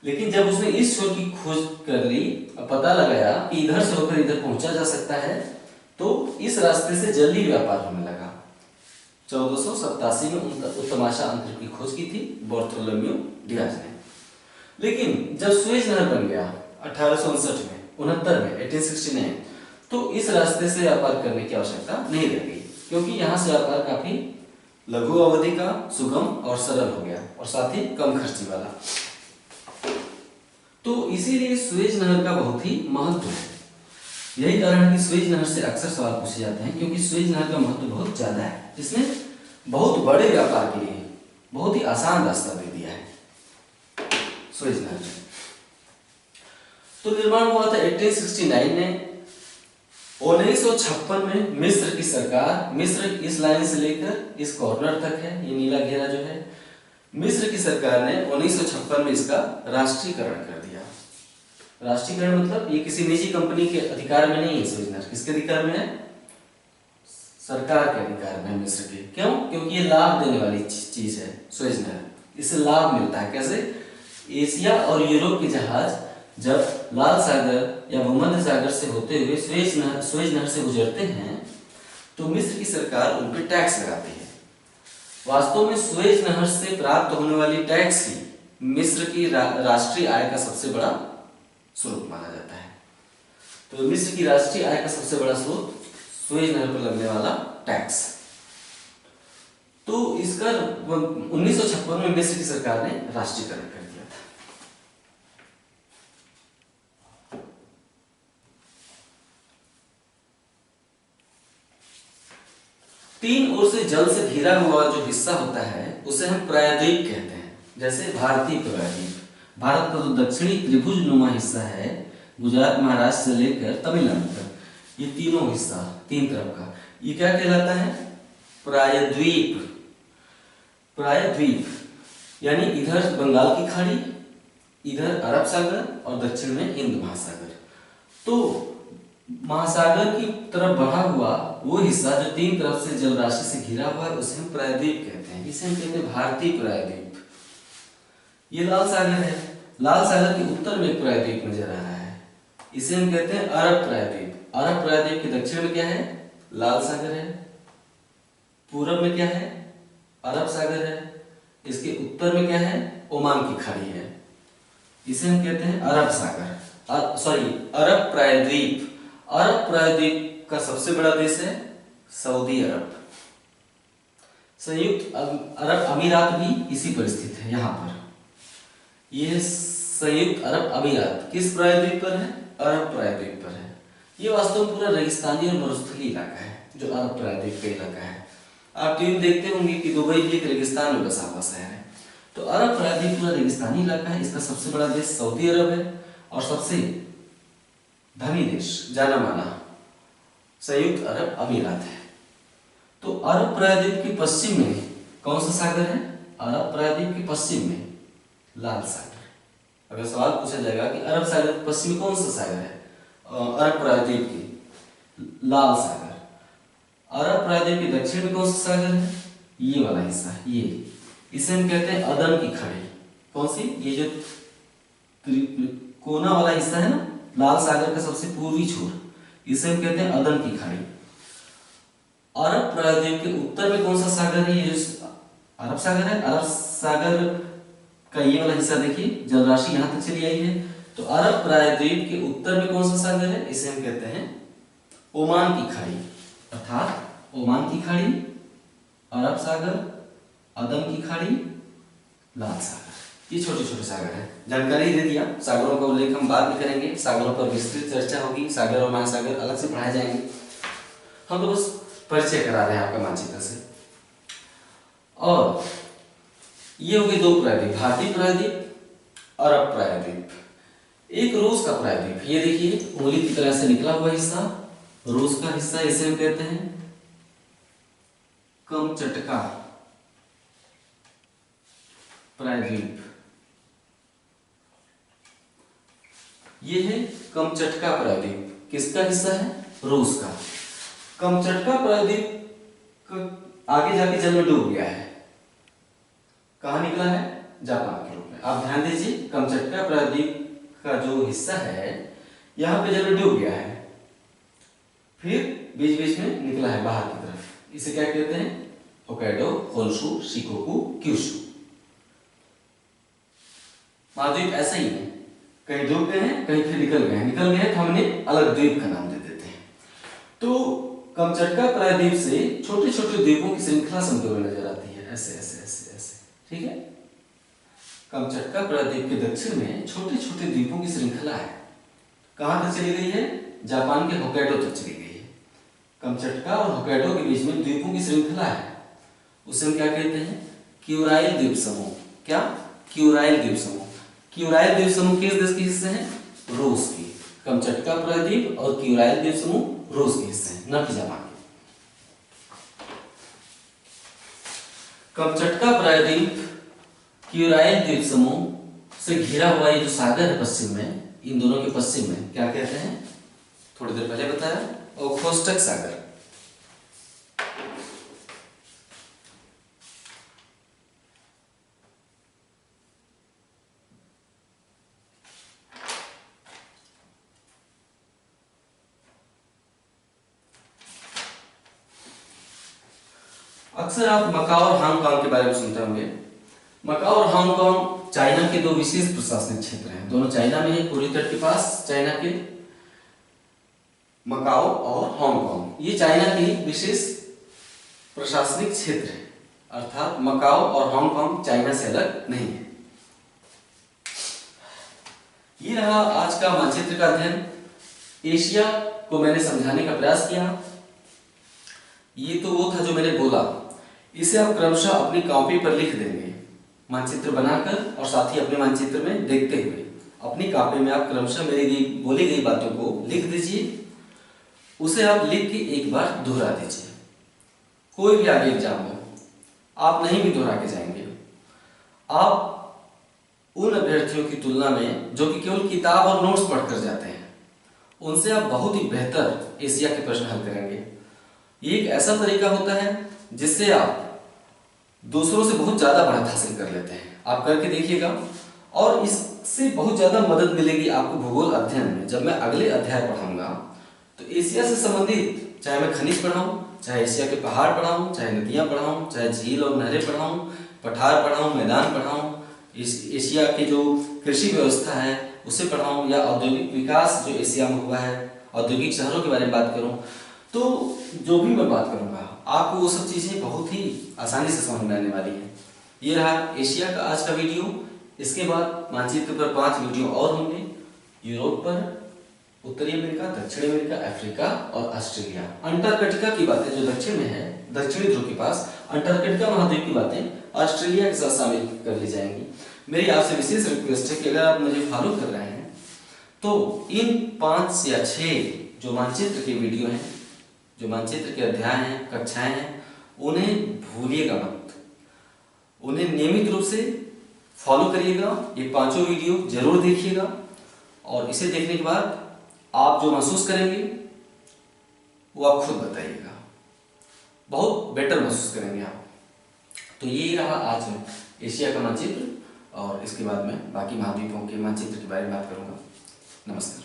लेकिन जब उसने इस छोर की खोज कर ली और पता लगाया कि इधर से होकर इधर पहुंचा जा सकता है, तो इस रास्ते से जल्दी व्यापार होने लगा। 1487 में उत्तमाशा अंतरिक्ष की खोज की थी बार्थोलोमेउ डियाज ने। लेकिन जब सुएज नहर बन गया 1859 में, 69 में, 1869, तो इस रास्ते से व्यापार करने की आवश्यकता नहीं रह गई, क्योंकि यहाँ से व्यापार काफी लघु अवधि का, सुगम और सरल हो गया, और साथ ही कम खर्ची वाला। तो इसीलिए सुएज नहर का बहुत ही महत्व है। यही कारण है कि सुएज नहर से अक्सर सवाल पूछे जाते हैं, क्योंकि सुएज नहर का महत्व बहुत ज्यादा है। इसने बहुत बड़े व्यापार के लिए बहुत ही आसान रास्ता दे दिया है सुएज नहर। तो निर्माण हुआ था 1869 में। 1956 में मिस्र की सरकार, मिस्र इस लाइन से लेकर इस कॉर्नर तक है, ये नीला घेरा जो है, मिस्र की सरकार ने 1956 में इसका राष्ट्रीयकरण कर दिया। राष्ट्रीयकरण मतलब ये किसी निजी कंपनी के अधिकार में नहीं है सुएज नहर। किसके अधिकार में है? सरकार के अधिकार में, मिस्र के। क्यों? क्योंकि ये लाभ देने वाली चीज है सुएज नहर, इससे लाभ मिलता है। कैसे? एशिया और यूरोप के जहाज जब लाल सागर या भूमध्य सागर से होते हुए सुएज नहर से गुजरते हैं तो मिस्र की सरकार उन पर टैक्स लगाती है। वास्तव में सुएज नहर से प्राप्त होने वाली टैक्स ही मिस्र की राष्ट्रीय आय का सबसे बड़ा स्रोत माना जाता है। तो मिस्र की राष्ट्रीय आय का सबसे बड़ा स्रोत सुएज नहर पर लगने वाला टैक्स। तो इसका 1956 में मिस्र की सरकार ने राष्ट्रीयकरण कर दिया था। तीन ओर से जल से घिरा हुआ जो हिस्सा होता है उसे हम प्रायद्वीप कहते हैं। जैसे भारतीय प्रायद्वीप, भारत का जो दक्षिणी त्रिभुज नुमा हिस्सा है, गुजरात महाराष्ट्र से लेकर तमिलनाडु तक, ये तीनों हिस्सा तीन तरफ का, ये क्या कहलाता है? प्रायद्वीप। प्रायद्वीप यानी इधर बंगाल की खाड़ी, इधर अरब सागर और दक्षिण में हिंद महासागर। तो महासागर की तरफ बढ़ा हुआ वो हिस्सा जो तीन तरफ से जल राशि से घिरा हुआ है उसे हम प्रायद्वीप कहते हैं। इसे हम कहते हैं भारतीय प्रायद्वीप। ये लाल सागर है, लाल सागर के उत्तर में एक प्रायद्वीप नजर आ रहा है, इसे हम कहते हैं अरब प्रायद्वीप। अरब प्रायद्वीप के दक्षिण में क्या है? लाल सागर है। पूरब में क्या है? अरब सागर है। इसके उत्तर में क्या है? ओमान की खाड़ी है। इसे हम कहते हैं अरब सागर, अरब प्रायद्वीप। अरब प्रायद्वीप का सबसे बड़ा देश है सऊदी अरब। संयुक्त अरब अमीरात भी इसी पर स्थित है। यहाँ पर यह संयुक्त अरब अमीरात किस प्रायद्वीप पर है? अरब प्रायद्वीप पर है। ये वास्तव में पूरा रेगिस्तानी और मरुस्थलीय इलाका है जो अरब प्रायद्वीप का इलाका है। आप टीवी देखते होंगे कि दुबई भी एक रेगिस्तान में बसा हुआ शहर है। तो अरब प्रायद्वीप पूरा रेगिस्तानी इलाका है। इसका सबसे बड़ा देश सऊदी अरब है और सबसे धनी देश जाना माना संयुक्त अरब अमीरात है। तो अरब प्रायद्वीप के पश्चिम में कौन सा सागर है? अरब प्रायद्वीप के पश्चिम में लाल सागर। अगर सवाल पूछा जाएगा कि अरब सागर के पश्चिम में कौन सा सागर है, अरब प्रायद्वीप की लाल सागर। अरब प्रायद्वीप के दक्षिण में कौन सा सागर है? ये वाला हिस्सा, ये, इसे हम कहते हैं अदन की खाड़ी। कौन सी? ये जो कोना वाला हिस्सा है ना, लाल सागर का सबसे पूर्वी छोर, इसे हम कहते हैं अदन की खाड़ी। अरब प्रायद्वीप के उत्तर में कौन सा सागर है? ये जो अरब सागर है, अरब सागर का ये वाला हिस्सा देखिए, जल राशि यहां तक चली आई है। तो अरब प्रायद्वीप के उत्तर में कौन सा सागर है? इसे हम कहते हैं ओमान की खाड़ी, अर्थात ओमान की खाड़ी, अरब सागर, अदन की खाड़ी, लाल सागर। ये छोटे छोटे सागर है। जानकारी दे दिया। सागरों का उल्लेख हम बाद में करेंगे, सागरों पर विस्तृत चर्चा होगी, सागर और महासागर अलग से पढ़ाए जाएंगे। हम तो बस परिचय करा रहे हैं आपका मानचित्र से। और ये हो गए दो प्रायद्वीप, भारतीय प्रायद्वीप, अरब प्रायद्वीप। एक रूस का प्रायद्वीप, ये देखिए उंगली की तरह से निकला हुआ हिस्सा, रूस का हिस्सा, इसे हम कहते हैं कमचटका प्रायद्वीप। ये है कमचटका प्रायद्वीप। किसका हिस्सा है? रूस का। कमचटका प्रायद्वीप आगे जाके जल में डूब गया है। कहां निकला है? जापान के रूप में। आप ध्यान दीजिए, कमचटका प्रायद्वीप का जो हिस्सा है यहां पे जल में डूब गया है, फिर बीच बीच में निकला है बाहर की तरफ। इसे क्या कहते हैं? Hokkaido, Honshu, Shikoku, Kyushu. महाद्वीप ऐसा ही है, कहीं डूब गए हैं, कहीं फिर निकल गए हैं। निकल गए तो हमने अलग द्वीप का नाम दे देते हैं। तो कमचटका प्रायद्वीप से छोटे छोटे द्वीपों की श्रृंखला समझते हुए नजर आती है, ऐसे ऐसे ऐसे ऐसे, ठीक है। कमचटका प्रायद्वीप के दक्षिण में छोटे छोटे द्वीपों की श्रृंखला है। कहाँ तक चली गई है? जापान के होक्काइडो तक चली गई है। कमचटका और होक्काइडो के बीच में द्वीपों की श्रृंखला है, उसे हम क्या कहते हैं? क्यूराइल द्वीप समूह। क्या? क्यूराइल द्वीप समूह। क्यूराइल द्वीप समूह किस देश के हिस्से हैं? रूस की। कमचटका प्रायद्वीप और क्यूराइल द्वीप समूह रूस के हिस्से हैं, न कि जापान के। कमचटका प्रायद्वीप क्यूराइल द्वीप समूह से घिरा हुआ ये जो सागर है पश्चिम में, इन दोनों के पश्चिम में क्या कहते हैं? थोड़ी देर पहले बताया, ओखोस्टक सागर। अक्सर आप मकाओ और हांगकांग के बारे में सुनते होंगे। मकाओ और हांगकांग चाइना के दो विशेष प्रशासनिक क्षेत्र हैं। दोनों चाइना में है, पूर्वी तट के पास चाइना के मकाओ और हांगकांग, ये चाइना के विशेष प्रशासनिक क्षेत्र है, अर्थात मकाओ और हांगकांग चाइना से अलग नहीं है। ये रहा आज का मानचित्र का अध्ययन। एशिया को मैंने समझाने का प्रयास किया। ये तो वो था जो मैंने बोला। इसे आप क्रमशः अपनी कॉपी पर लिख देंगे, मानचित्र बनाकर, और साथ ही अपने मानचित्र में देखते हुए अपनी कॉपी में आप क्रमशः मेरी बोली गई बातों को लिख दीजिए। उसे आप लिख के एक बार दोहरा दीजिए। कोई भी आगे एग्जाम हो, आप नहीं भी दोहरा के जाएंगे। आप उन अभ्यर्थियों की तुलना में जो कि केवल किताब और नोट्स पढ़कर जाते हैं, उनसे आप बहुत ही बेहतर एशिया के प्रश्न हल करेंगे। ये एक ऐसा तरीका होता है जिससे आप दूसरों से बहुत ज्यादा बढ़त हासिल कर लेते हैं। आप करके देखिएगा और इससे बहुत ज्यादा मदद मिलेगी आपको भूगोल अध्ययन में। जब मैं अगले अध्याय पढ़ाऊंगा तो एशिया से संबंधित, चाहे मैं खनिज पढ़ाऊं, चाहे एशिया के पहाड़ पढ़ाऊं, चाहे नदियां पढ़ाऊं, चाहे झील और नहरें पढ़ाऊं, पठार पढ़ाऊं, मैदान पढ़ाऊं, एशिया की जो कृषि व्यवस्था है उसे पढ़ाऊं, या औद्योगिक विकास जो एशिया में हुआ है, औद्योगिक शहरों के बारे में बात करूं, तो जो भी मैं बात करूंगा आपको वो सब चीजें बहुत ही आसानी से समझ में आने वाली है। ये रहा एशिया का आज का वीडियो। इसके बाद मानचित्र पर 5 वीडियो और होंगे। यूरोप पर, उत्तरी अमेरिका, दक्षिण अमेरिका, अफ्रीका और ऑस्ट्रेलिया। अंटार्कटिका की बातें जो दक्षिण में है, दक्षिणी ध्रुव के पास, अंटार्कटिका महाद्वीप की बातें ऑस्ट्रेलिया के साथ शामिल कर ली जाएंगी। मेरी आपसे विशेष रिक्वेस्ट है कि अगर आप मुझे फॉलो कर रहे हैं तो इन 5 या 6 जो मानचित्र के वीडियो हैं, जो मानचित्र के अध्याय हैं, कक्षाएं हैं, उन्हें भूलिएगा मत। उन्हें नियमित रूप से फॉलो करिएगा। ये 5 वीडियो जरूर देखिएगा और इसे देखने के बाद आप जो महसूस करेंगे वो आप खुद बताइएगा। बहुत बेटर महसूस करेंगे आप। तो ये रहा आज एशिया का मानचित्र, और इसके बाद मैं बाकी महाद्वीपों के मानचित्र के बारे में बात करूंगा। नमस्कार।